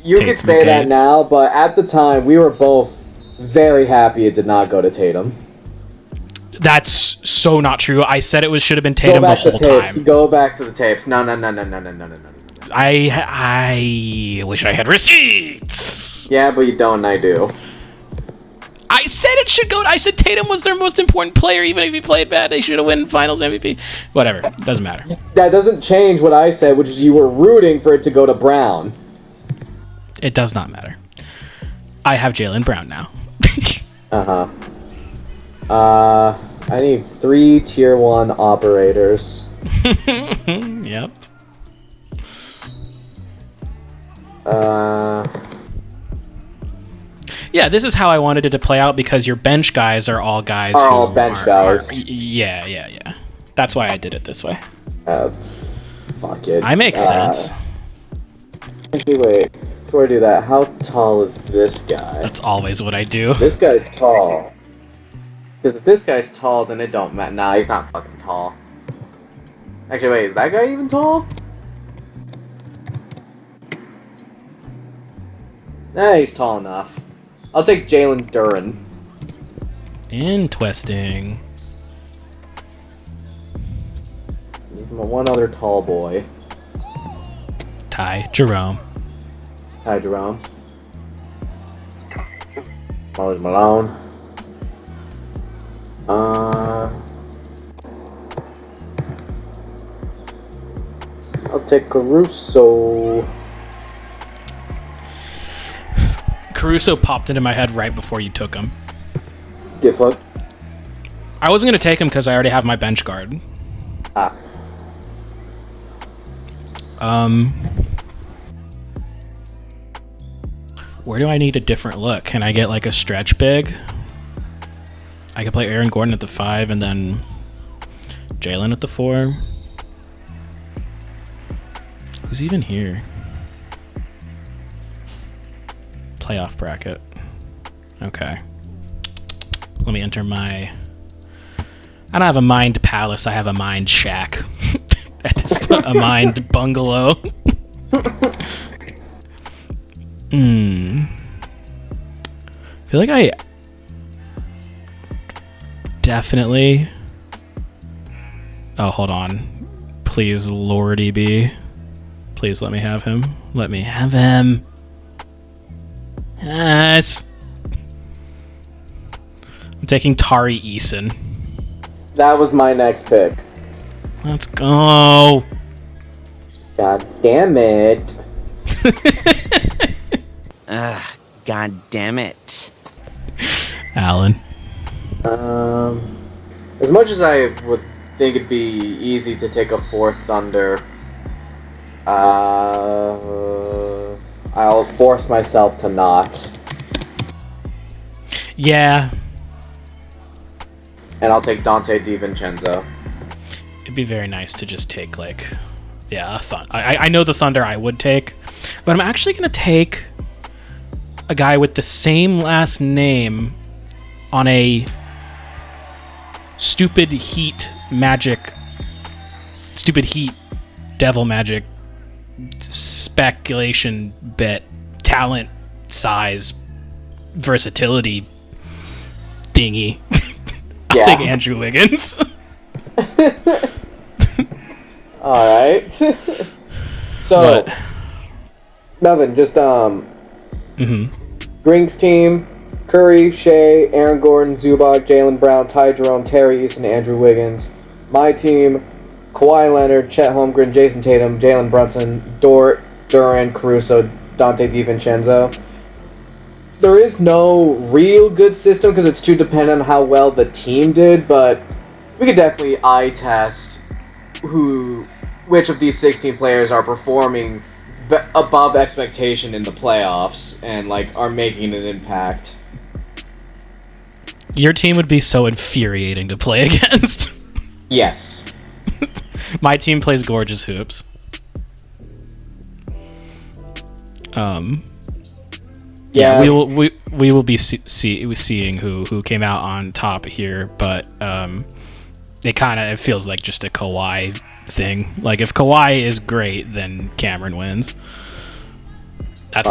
you could say that now, but at the time we were both very happy it did not go to Tatum. That's so not true. I said it should have been Tatum the whole time. Go back to the tapes. No. I wish I had receipts. Yeah, but you don't, and I do. I said it should go. I said Tatum was their most important player, even if he played bad. They should have won Finals MVP. Whatever, doesn't matter. That doesn't change what I said, which is you were rooting for it to go to Brown. It does not matter. I have Jaylen Brown now. I need 3 tier 1 operators. Yep. Yeah, this is how I wanted it to play out because your bench guys are all guys who all bench guys. Yeah. That's why I did it this way. Fuck it. I make sense. Actually, wait. Before I do that, how tall is this guy? That's always what I do. This guy's tall. Because if this guy's tall, then it don't matter. Nah, he's not fucking tall. Actually, wait, is that guy even tall? Nah, he's tall enough. I'll take Jalen Duren. Interesting. One other tall boy. Ty Jerome. Molly Malone. I'll take Caruso. Caruso popped into my head right before you took him. Get fucked. I wasn't going to take him because I already have my bench guard. Where do I need a different look? Can I get like a stretch big? I could play Aaron Gordon at the 5 and then Jalen at the 4. Who's even here? Playoff bracket. Okay. Let me enter my... I don't have a mind palace, I have a mind shack. At this point, a mind bungalow. I feel like I definitely... Oh, hold on. Please, Lordy B. Please let me have him. Let me have him. Yes. I'm taking Tari Eason. That was my next pick. Let's go. God damn it. God damn it. Alan. As much as I would think it'd be easy to take a 4th Thunder, I'll force myself to not. Yeah. And I'll take Dante DiVincenzo. It'd be very nice to just take, like, yeah, I know the Thunder I would take, but I'm actually going to take a guy with the same last name on a stupid Heat Devil Magic speculation bet, talent, size, versatility thingy. I'll take Andrew Wiggins. Alright. So, nothing, just, Drink's team: Curry, Shea, Aaron Gordon, Zubac, Jaylen Brown, Ty Jerome, Terry Eason, Andrew Wiggins. My team: Kawhi Leonard, Chet Holmgren, Jason Tatum, Jalen Brunson, Dort, Duran, Caruso, Dante DiVincenzo. There is no real good system because it's too dependent on how well the team did, but we could definitely eye test which of these 16 players are performing above expectation in the playoffs and like are making an impact. Your team would be so infuriating to play against. Yes. My team plays gorgeous hoops. Yeah, we will be seeing who came out on top here, but it feels like just a Kawhi thing. Like if Kawhi is great, then Cameron wins. I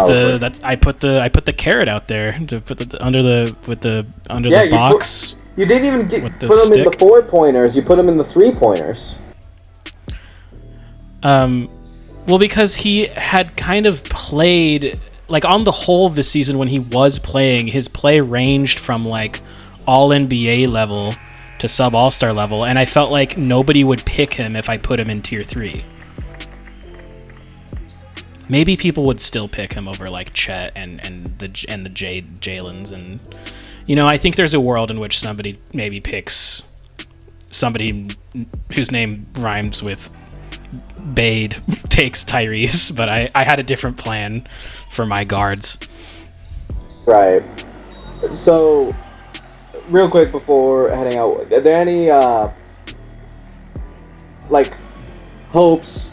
put the carrot out there to put under the box. You didn't even put them stick. in the 4-pointers. You put them in the 3-pointers. Well, because he had kind of played, like, on the whole this season when he was playing, his play ranged from, like, all-NBA level to sub-all-star level, and I felt like nobody would pick him if I put him in tier 3. Maybe people would still pick him over, like, Chet and the Jalen's, and, you know, I think there's a world in which somebody maybe picks somebody whose name rhymes with Bade takes Tyrese, but I had a different plan for my guards. Right. So, real quick before heading out, are there any like hopes,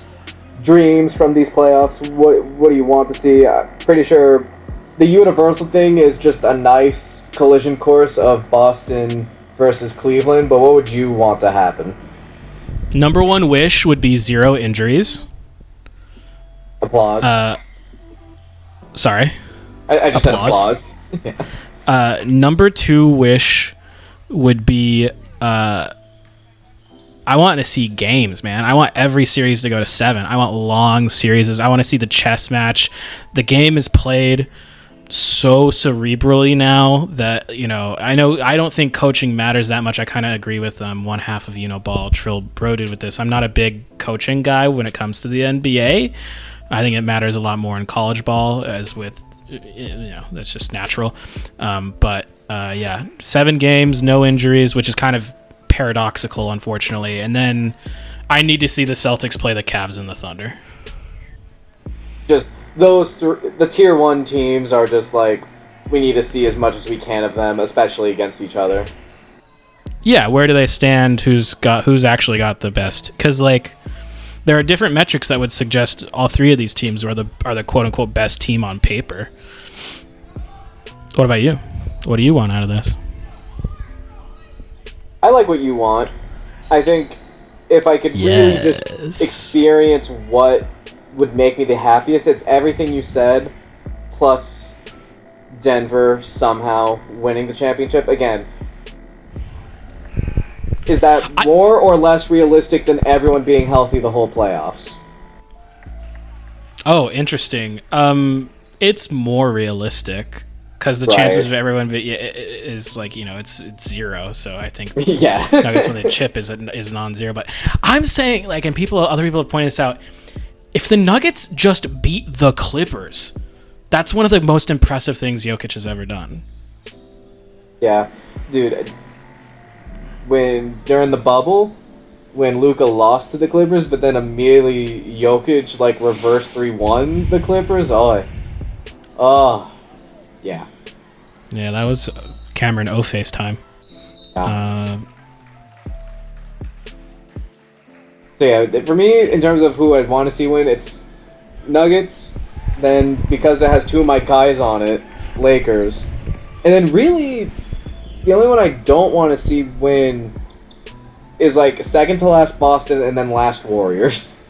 dreams from these playoffs? What do you want to see? Pretty sure the universal thing is just a nice collision course of Boston versus Cleveland, but what would you want to happen? Number one wish would be 0 injuries. Applause. Sorry. I just said applause. Number 2 wish would be I want to see games, man. I want every series to go to 7. I want long series. I want to see the chess match. The game is played so cerebrally now that, you know, I don't think coaching matters that much. I kind of agree with one half of YouKnowBall, TrillBroDude, with this. I'm not a big coaching guy when it comes to the NBA. I think it matters a lot more in college ball, as with, you know, that's just natural. But 7 games, no injuries, which is kind of paradoxical, unfortunately. And then I need to see the Celtics play the Cavs and the Thunder. just the tier 1 teams are just like, we need to see as much as we can of them, especially against each other. Yeah, where do they stand? Who's actually got the best? Because like, there are different metrics that would suggest all three of these teams are the quote unquote best team on paper. What about you? What do you want out of this? I like what you want. I think if I could really just experience what would make me the happiest, it's everything you said, plus Denver somehow winning the championship. Again, is that more or less realistic than everyone being healthy the whole playoffs? Oh, interesting. It's more realistic because the chances of everyone is like, it's 0. So I think Nuggets when they chip is non-zero. But I'm saying, like, and other people have pointed this out, if the Nuggets just beat the Clippers, that's one of the most impressive things Jokic has ever done. Yeah, dude. During the bubble, when Luka lost to the Clippers, but then immediately Jokic like reverse 3-1 the Clippers. Yeah. Yeah, that was Cameron O-Face time. So yeah, for me, in terms of who I'd want to see win, it's Nuggets. Then, because it has 2 of my guys on it, Lakers. And then really, the only one I don't want to see win is like second to last Boston and then last Warriors.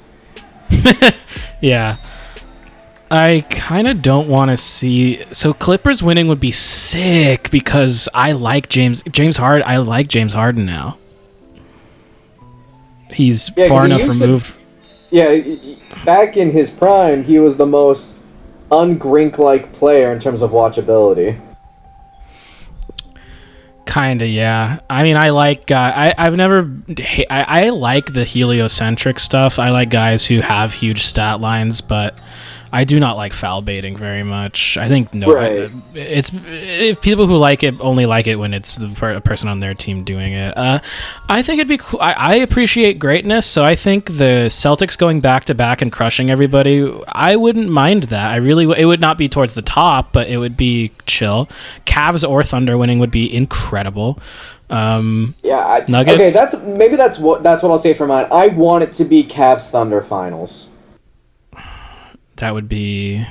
Yeah. I kind of don't want to see... So Clippers winning would be sick because I like James Harden. I like James Harden now. He's far enough removed. Back in his prime, he was the most un-Grink-like player in terms of watchability. Kinda, yeah. I mean, I like I like the heliocentric stuff. I like guys who have huge stat lines, but I do not like foul baiting very much. I think it's if people who like it only like it when it's a person on their team doing it. I think it'd be cool. I appreciate greatness, so I think the Celtics going back to back and crushing everybody, I wouldn't mind that. It would not be towards the top, but it would be chill. Cavs or Thunder winning would be incredible. Nuggets. Okay, that's what I'll say for mine. I want it to be Cavs Thunder finals. That would be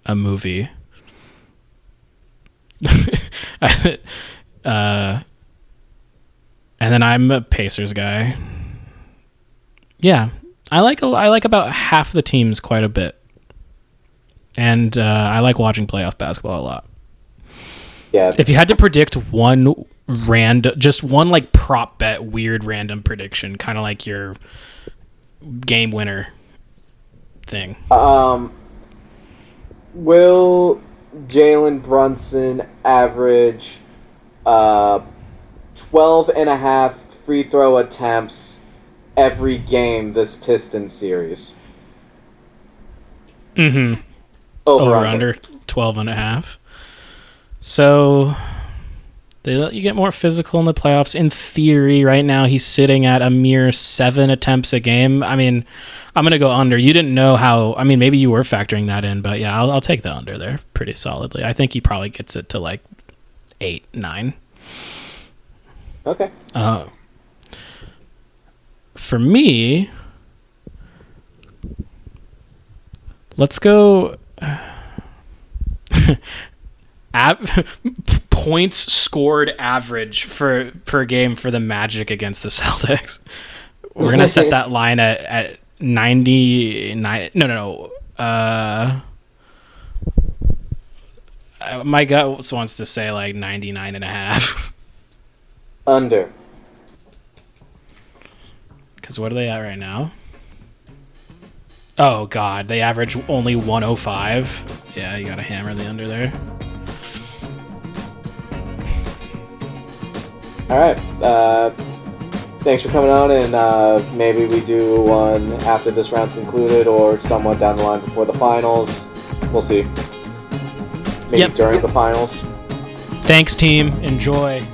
a movie. And then I'm a Pacers guy. Yeah, I like about half the teams quite a bit, and I like watching playoff basketball a lot. Yeah. If you had to predict one like prop bet, weird random prediction, kind of like your game winner thing. Will Jalen Brunson average 12.5 free throw attempts every game this Pistons series? Mm-hmm. Over under 12.5. So they let you get more physical in the playoffs. In theory, right now he's sitting at a mere 7 attempts a game. I mean, I'm going to go under. You didn't know how... I mean, maybe you were factoring that in, but yeah, I'll take the under there pretty solidly. I think he probably gets it to like 8, 9. Okay. For me, let's go... points scored average per game for the Magic against the Celtics. We're going to set that line at 99. No. My gut wants to say like 99.5. Under. Because what are they at right now? Oh, God. They average only 105. Yeah, you got to hammer the under there. All right. Thanks for coming on, and maybe we do one after this round's concluded or somewhat down the line before the finals. We'll see. Maybe during the finals. Thanks, team. Enjoy.